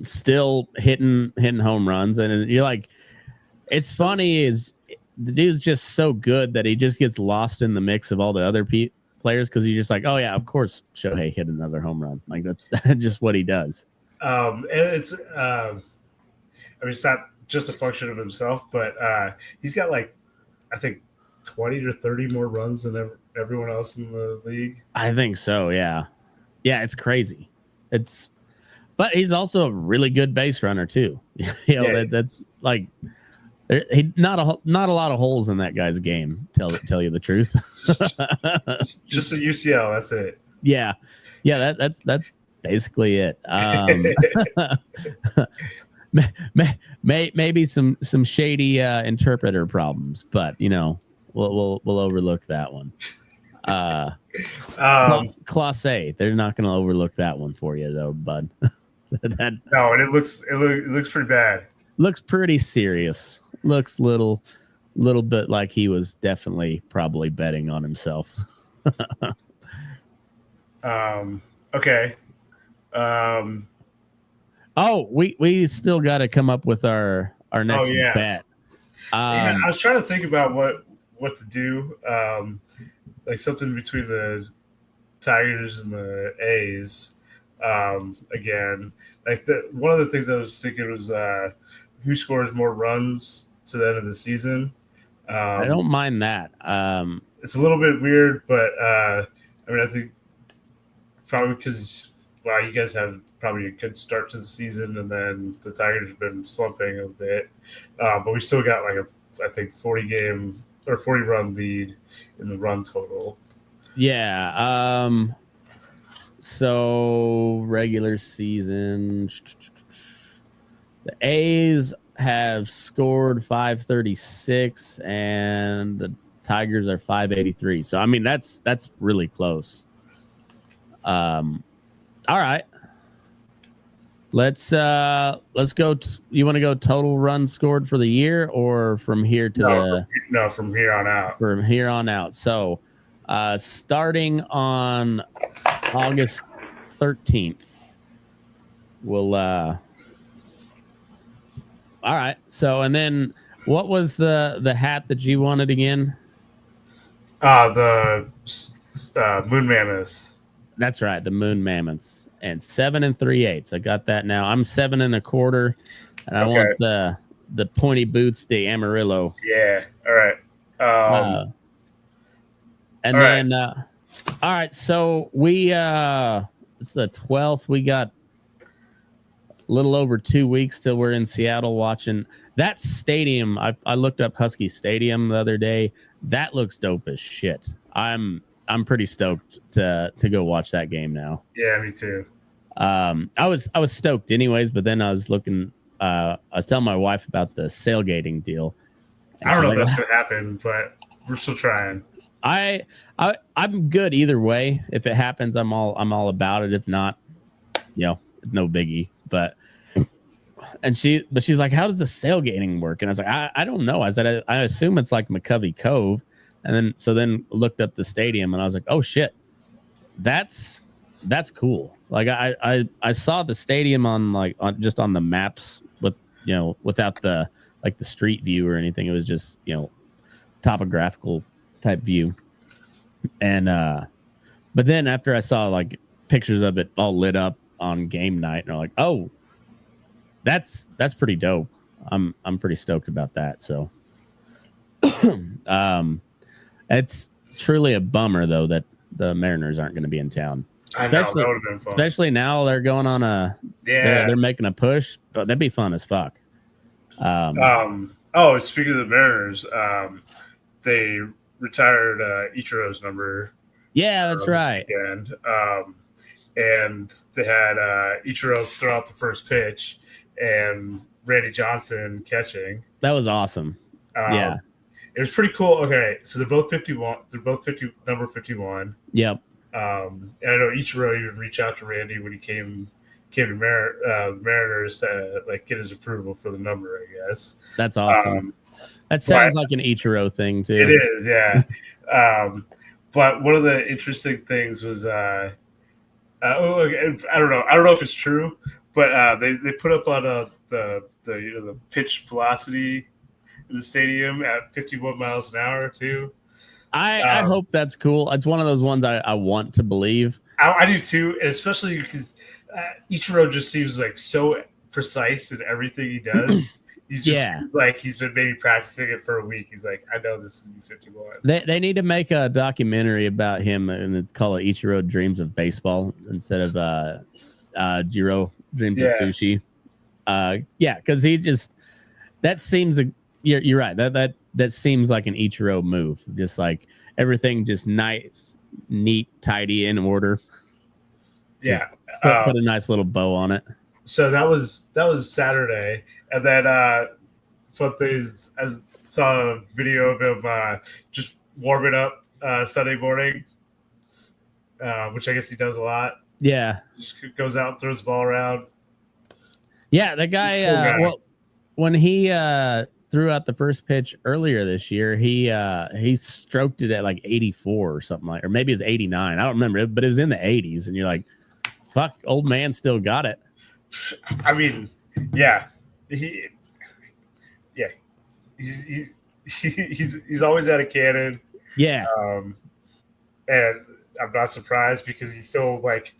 Still hitting home runs, and you're like, it's funny is the dude's just so good that he just gets lost in the mix of all the other players because you're just like, oh yeah, of course Shohei hit another home run. Like that's just what he does. And it's it's not just a function of himself, but he's got I think 20 to 30 more runs than everyone else in the league. I think so. Yeah, it's crazy. But he's also a really good base runner too. That's like not a lot of holes in that guy's game. Tell you the truth. Just a UCL. That's it. Yeah. That's basically it. Maybe some shady interpreter problems, but we'll overlook that one. Class A, they're not going to overlook that one for you though, bud. No, and it looks pretty bad. Looks pretty serious. Looks little bit like he was definitely probably betting on himself. Okay. Oh, we still got to come up with our next bet. Yeah, I was trying to think about what to do. Like something between the Tigers and the A's. Again, like one of the things I was thinking was who scores more runs to the end of the season. I don't mind that. It's a little bit weird, but I mean, I think probably because you guys have probably a good start to the season, and then the Tigers have been slumping a bit, but we still got like I think 40 run lead in the run total. Yeah. So regular season, the A's have scored 536 and the Tigers are 583. So I mean that's really close. All right. Let's go. You want to go total runs scored for the year or from here to from here on out. From here on out. So starting on August 13th, we'll all right. So and then what was the hat that you wanted again? The Moon Mammoths. That's right, the Moon Mammoths. And 7 3/8. I got that now. I'm 7 1/4, and I want the pointy boots de Amarillo. Yeah. All right. And then all right, so we it's the 12th. We got a little over 2 weeks till we're in Seattle watching that stadium. I looked up Husky Stadium the other day. That looks dope as shit. I'm pretty stoked to go watch that game now. Yeah, me too. I was stoked anyways, but then I was looking. I was telling my wife about the sailgating deal. I don't know if that's gonna happen, but we're still trying. I'm good either way. If it happens, I'm all about it. If not, no biggie. But she's like, how does the sailgating work? And I was like, I don't know. I said, I assume it's like McCovey Cove. And then looked up the stadium and I was like, oh shit, that's cool. Like I saw the stadium on the maps with, without the street view or anything. It was just, topographical type view. And, but then after I saw like pictures of it all lit up on game night and I'm like, oh, that's pretty dope. I'm pretty stoked about that. So, it's truly a bummer, though, that the Mariners aren't going to be in town. I know, that would have been fun. Especially now they're going on they're making a push, but that'd be fun as fuck. Speaking of the Mariners, they retired Ichiro's number. Yeah, that's right. And they had Ichiro throw out the first pitch and Randy Johnson catching. That was awesome. Yeah. It was pretty cool. Okay, so they're both 51. They're both number 51. Yep. And I know Ichiro even reached out to Randy when he came to the Mariners to get his approval for the number, I guess. That's awesome. That sounds like an Ichiro thing too. It is, yeah. But one of the interesting things was I don't know if it's true, but they put up on the pitch velocity in the stadium at 51 miles an hour too. I hope that's cool. It's one of those ones I want to believe. I do too, and especially because Ichiro just seems so precise in everything he does. He's just he's been maybe practicing it for a week. He's like, I know this is 51. They need to make a documentary about him and call it Ichiro Dreams of Baseball instead of Jiro Dreams of Sushi. Because he just that seems you're right. That seems like an Ichiro move. Just like everything just nice, neat, tidy, in order. Yeah. Put a nice little bow on it. So that was Saturday. And then fun things, I saw a video of him just warming up Sunday morning, which I guess he does a lot. Yeah. Just goes out and throws the ball around. Yeah, the guy, when he threw out the first pitch earlier this year, he stroked it at 84 or something or maybe it's 89. I don't remember, but it was in the 80s. And you're like, fuck, old man still got it. I mean, yeah. he's always at a cannon. Yeah. And I'm not surprised because he still like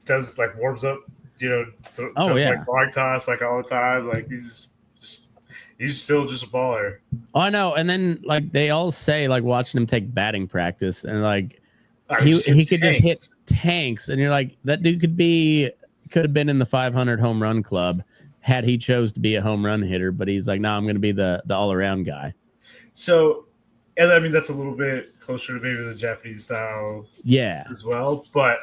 does like warms up, does like long toss like all the time. Like he's still just a baller. Oh, I know. And then like they all say like watching him take batting practice and like he could just hit tanks, and you're like, that dude could have been in the 500 home run club had he chose to be a home run hitter, but he's like, no, I'm going to be the all around guy. So, and I mean that's a little bit closer to maybe the Japanese style, as well. But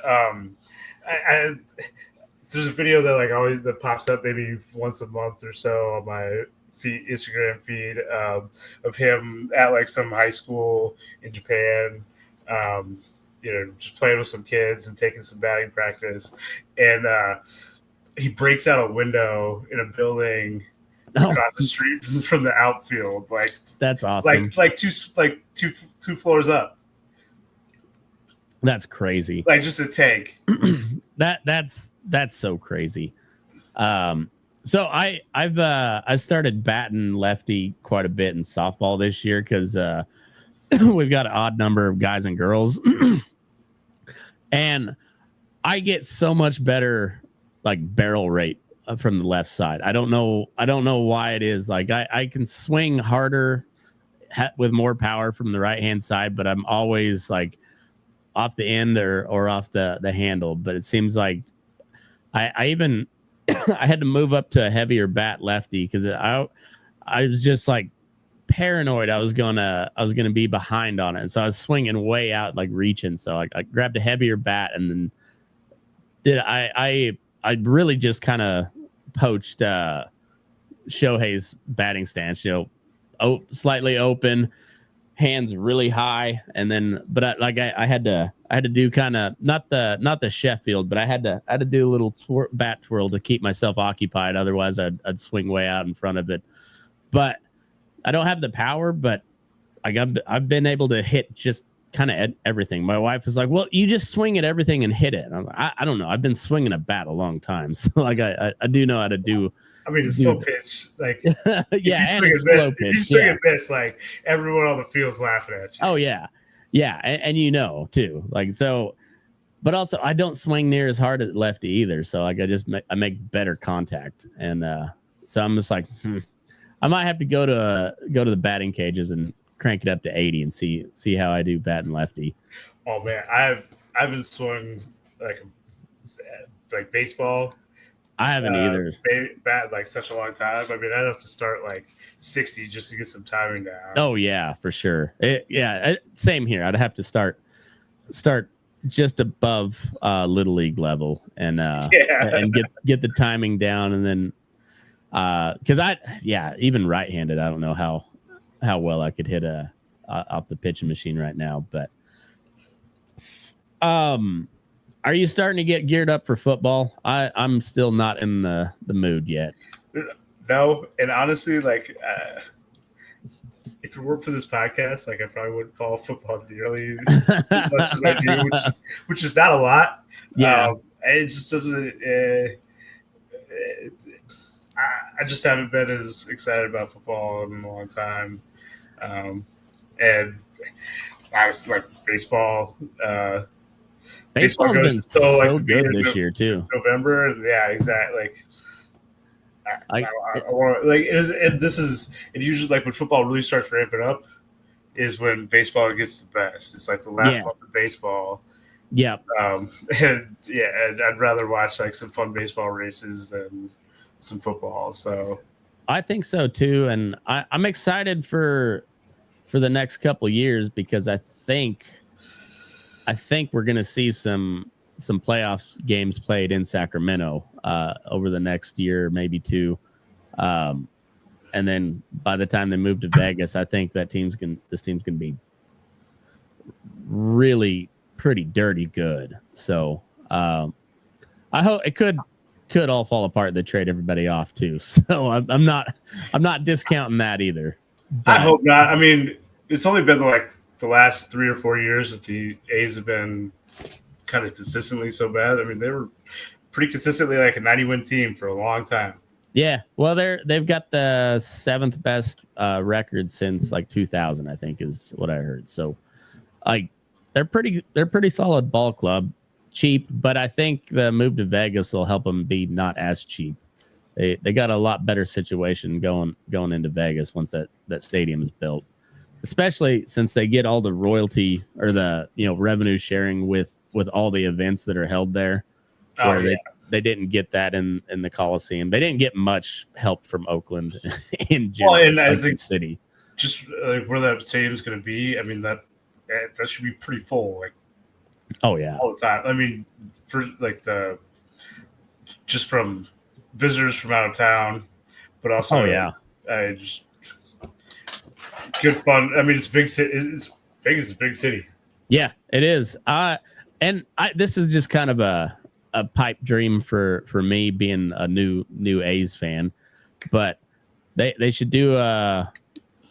there's a video that pops up maybe once a month or so on my Instagram feed of him at like some high school in Japan, just playing with some kids and taking some batting practice, and he breaks out a window in a building across the street from the outfield. Like that's awesome. Like two floors up. That's crazy. Like just a tank. That's so crazy. So I've started batting lefty quite a bit in softball this year because we've got an odd number of guys and girls, and I get so much better like barrel rate from the left side. I don't know why it is. Like I can swing harder with more power from the right hand side, but I'm always like off the end or off the handle. But it seems like I even I had to move up to a heavier bat lefty because I was just like paranoid I was gonna be behind on it, and so I was swinging way out, like reaching. So I grabbed a heavier bat, and then I really just kind of poached Shohei's batting stance. Slightly open, hands really high, and then I had to do kind of not the Sheffield, but I had to do a little bat twirl to keep myself occupied. Otherwise, I'd swing way out in front of it. But I don't have the power, but I've been able to hit just kind of everything. My wife was like, "Well, you just swing at everything and hit it." And I was like, I don't know. I've been swinging a bat a long time, so like I do know how to do. I mean, it's slow pitch, like yeah, if you swing a miss, like everyone on the field's laughing at you. Oh yeah, and too, like so. But also, I don't swing near as hard at lefty either, so like I make better contact, and so I'm just like, I might have to go to the batting cages and crank it up to 80 and see how I do batting lefty. Oh man, I've been swung like baseball. I haven't either. Bat like such a long time. I mean, I'd have to start like 60 just to get some timing down. Oh yeah, for sure. Same here. I'd have to start just above little league level and and get the timing down, and then because even right-handed, I don't know how well I could hit off the pitching machine right now, but are you starting to get geared up for football? I'm still not in the mood yet. No, and honestly, like if it weren't for this podcast, like I probably wouldn't follow football nearly as much as I do, which is not a lot. Yeah, it just doesn't. I just haven't been as excited about football in a long time, and I was like baseball. Baseball's been so good this year too. November, yeah, exactly. Like, I want like this is usually like when football really starts ramping up is when baseball gets the best. It's like the last month of baseball. Yeah. And I'd rather watch like some fun baseball races than some football. So I think so too, and I'm excited for the next couple of years because I think we're going to see some playoff games played in Sacramento over the next year, maybe two. And then by the time they move to Vegas, I think this team's going to be really pretty dirty good. So I hope it could all fall apart. They trade everybody off too. So I'm not discounting that either. But I hope not. I mean, it's only been like the last 3 or 4 years that the A's have been kind of consistently so bad. I mean, they were pretty consistently like a 90-win team for a long time. Yeah, well, they've got the 7th best record since like 2000, I think, is what I heard. So, like, they're pretty solid ball club, cheap, but I think the move to Vegas will help them be not as cheap. They got a lot better situation going into Vegas once that stadium is built, especially since they get all the royalty or the revenue sharing with all the events that are held there, where they didn't get that in the Coliseum. They didn't get much help from Oakland in general. Well, and I think city, just where that stadium is going to be, I mean that should be pretty full, like oh yeah, all the time. I mean, for like just from visitors from out of town, but also just good fun. I mean, it's a big city. Vegas is a big city. Yeah, it is. This is just kind of a pipe dream for me being a new A's fan, but they should do a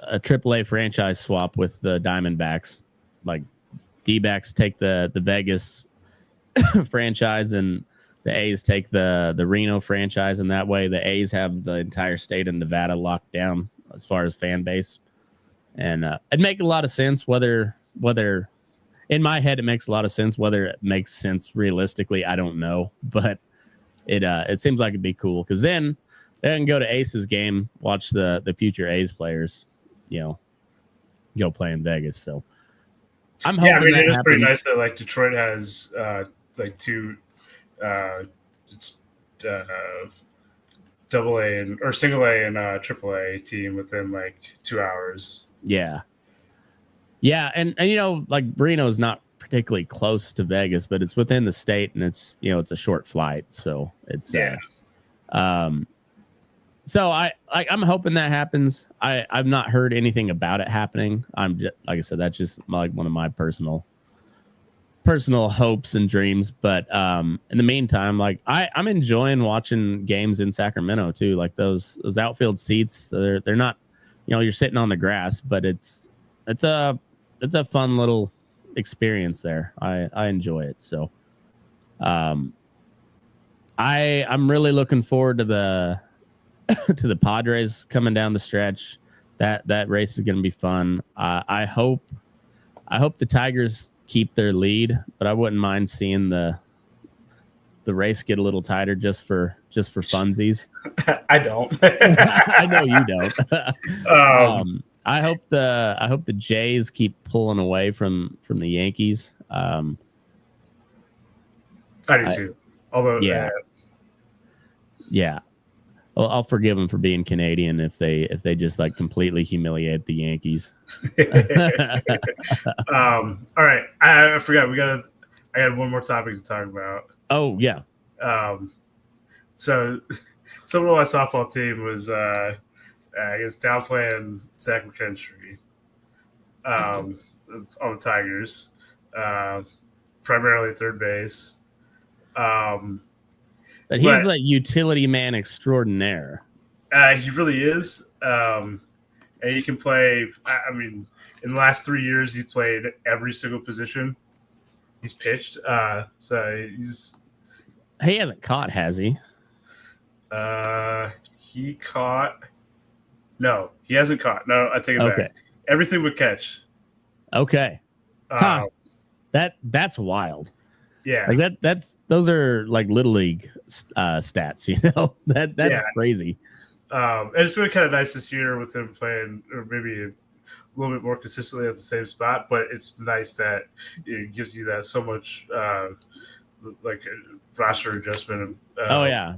AAA franchise swap with the Diamondbacks. Like D-backs take the Vegas franchise and the A's take the Reno franchise, and that way the A's have the entire state of Nevada locked down as far as fan base. And it'd make a lot of sense whether in my head, it makes a lot of sense. Whether it makes sense realistically, I don't know. But it seems like it'd be cool because then they can go to Ace's game, watch the future A's players, go play in Vegas. So I'm hoping. Yeah, I mean, it is happens. pretty nice that like Detroit has like two double A or single A and AAA team within like 2 hours. Yeah. Yeah, and like Reno is not particularly close to Vegas, but it's within the state, and it's it's a short flight, so it's so I'm hoping that happens. I've not heard anything about it happening. I'm just, like I said, that's just like one of my personal hopes and dreams. But in the meantime, like I'm enjoying watching games in Sacramento too. Like those outfield seats, they're not, you're sitting on the grass, but it's a fun little experience there. I enjoy it. So I'm really looking forward to the Padres coming down the stretch. That race is going to be fun. I hope the Tigers keep their lead, but I wouldn't mind seeing the race get a little tighter just for funsies. I don't. I know you don't. I hope the Jays keep pulling away from the Yankees. I do too. Although, yeah. Well, I'll forgive them for being Canadian if they just like completely humiliate the Yankees. All right, I forgot. I got one more topic to talk about. Oh yeah. So some of my softball team was I guess downplaying Zach McKinstry on the Tigers, primarily third base. But he's a utility man extraordinaire. He really is. And he can play. I mean, in the last 3 years, he played every single position. He's pitched. So he hasn't caught, has he? He caught. No, he hasn't caught. No, I take it back. Everything but catch. Okay. That's wild. Yeah, like those are like little league stats. That's crazy. And it's been kind of nice this year with him playing, or maybe a little bit more consistently at the same spot. But it's nice that it gives you that so much like roster adjustment.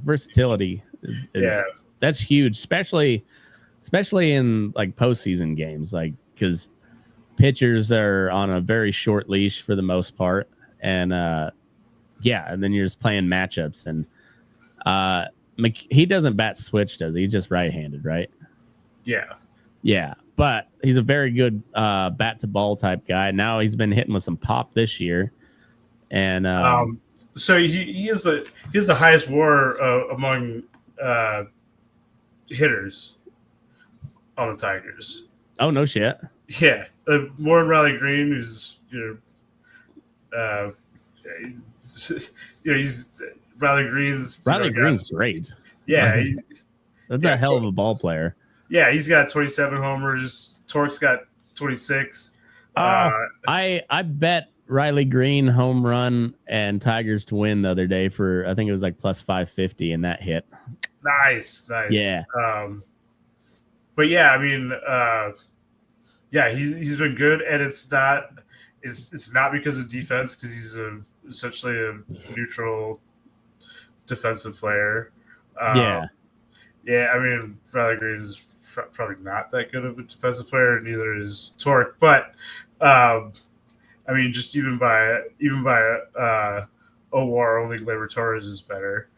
Versatility is that's huge, especially in like postseason games, like because pitchers are on a very short leash for the most part. And and then you're just playing matchups, and he doesn't bat switch, does he? He's just right-handed, right? Yeah, but he's a very good bat to ball type guy. Now he's been hitting with some pop this year, and so he is the highest WAR among hitters on the Tigers. Oh no shit! Yeah, more than Riley Greene, who's he's Riley Greene's great. Yeah, That's a hell of a ball player. Yeah, he's got 27 homers. Torque's got 26. I bet Riley Greene home run and Tigers to win the other day for, I think it was like plus 550, and that hit. Nice. Yeah. But yeah, I mean, he's been good, and it's not because of defense, because he's essentially a neutral defensive player. Yeah. I mean, Riley Greene is probably not that good of a defensive player. Neither is Torque, but I mean, just even by OWAR, only Gleyber Torres is better.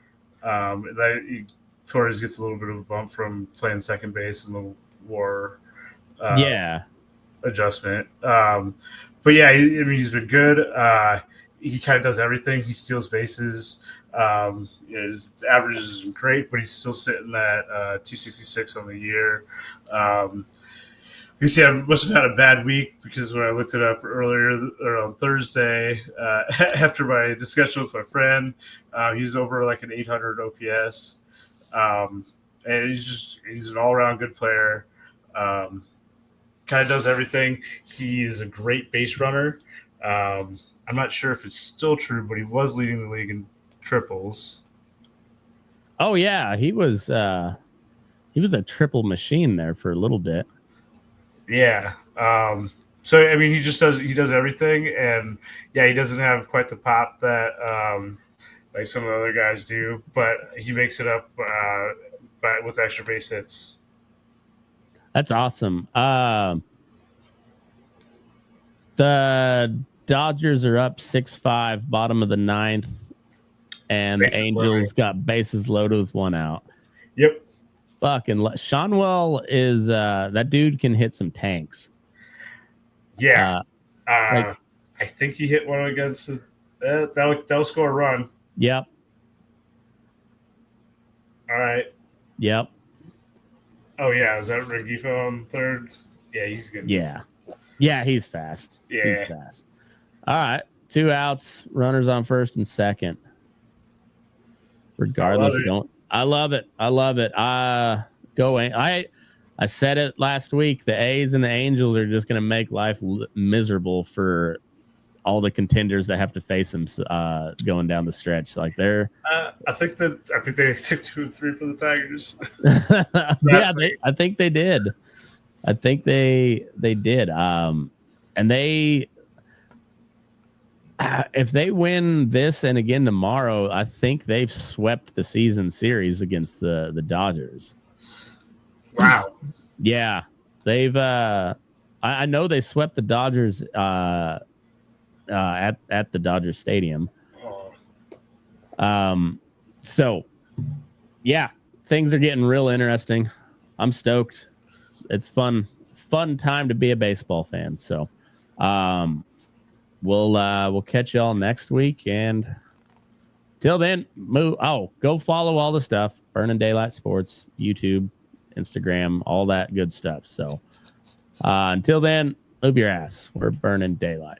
Torres gets a little bit of a bump from playing second base in the WAR adjustment. But yeah, he's been good. He kind of does everything. He steals bases. His average isn't great, but he's still sitting at 266 on the year. You see, I must have had a bad week, because when I looked it up earlier or on Thursday, after my discussion with my friend, he's over like an 800 OPS. And he's an all-around good player. Kind of does everything. He is a great base runner. I'm not sure if it's still true, but he was leading the league in triples. Oh yeah, he was a triple machine there for a little bit. Yeah. So I mean, he does everything, and yeah, he doesn't have quite the pop that like some of the other guys do, but he makes it up with extra base hits. That's awesome. The Dodgers are up 6-5, bottom of the ninth, and the Angels got bases loaded with one out. Yep. Fucking Shonwell is that dude can hit some tanks. Yeah. I think he hit one against that'll score a run. Yep. All right. Yep. Oh yeah, is that Rengifo on third? Yeah, he's good. Yeah, he's fast. Yeah, he's fast. All right, 2 outs, runners on first and second. Regardless of going, I love it. Going. I said it last week. The A's and the Angels are just going to make life miserable for all the contenders that have to face them going down the stretch. Like they're. I think they took 2 and 3 for the Tigers. Yeah, I think they did. I think they did. And they, if they win this and again tomorrow, I think they've swept the season series against the Dodgers. Wow. Yeah, they've. I know they swept the Dodgers at the Dodger Stadium. So yeah, things are getting real interesting. I'm stoked. It's fun time to be a baseball fan. So, we'll catch y'all next week, and till then, go follow all the stuff. Burning Daylight Sports, YouTube, Instagram, all that good stuff. So, until then, move your ass. We're burning daylight.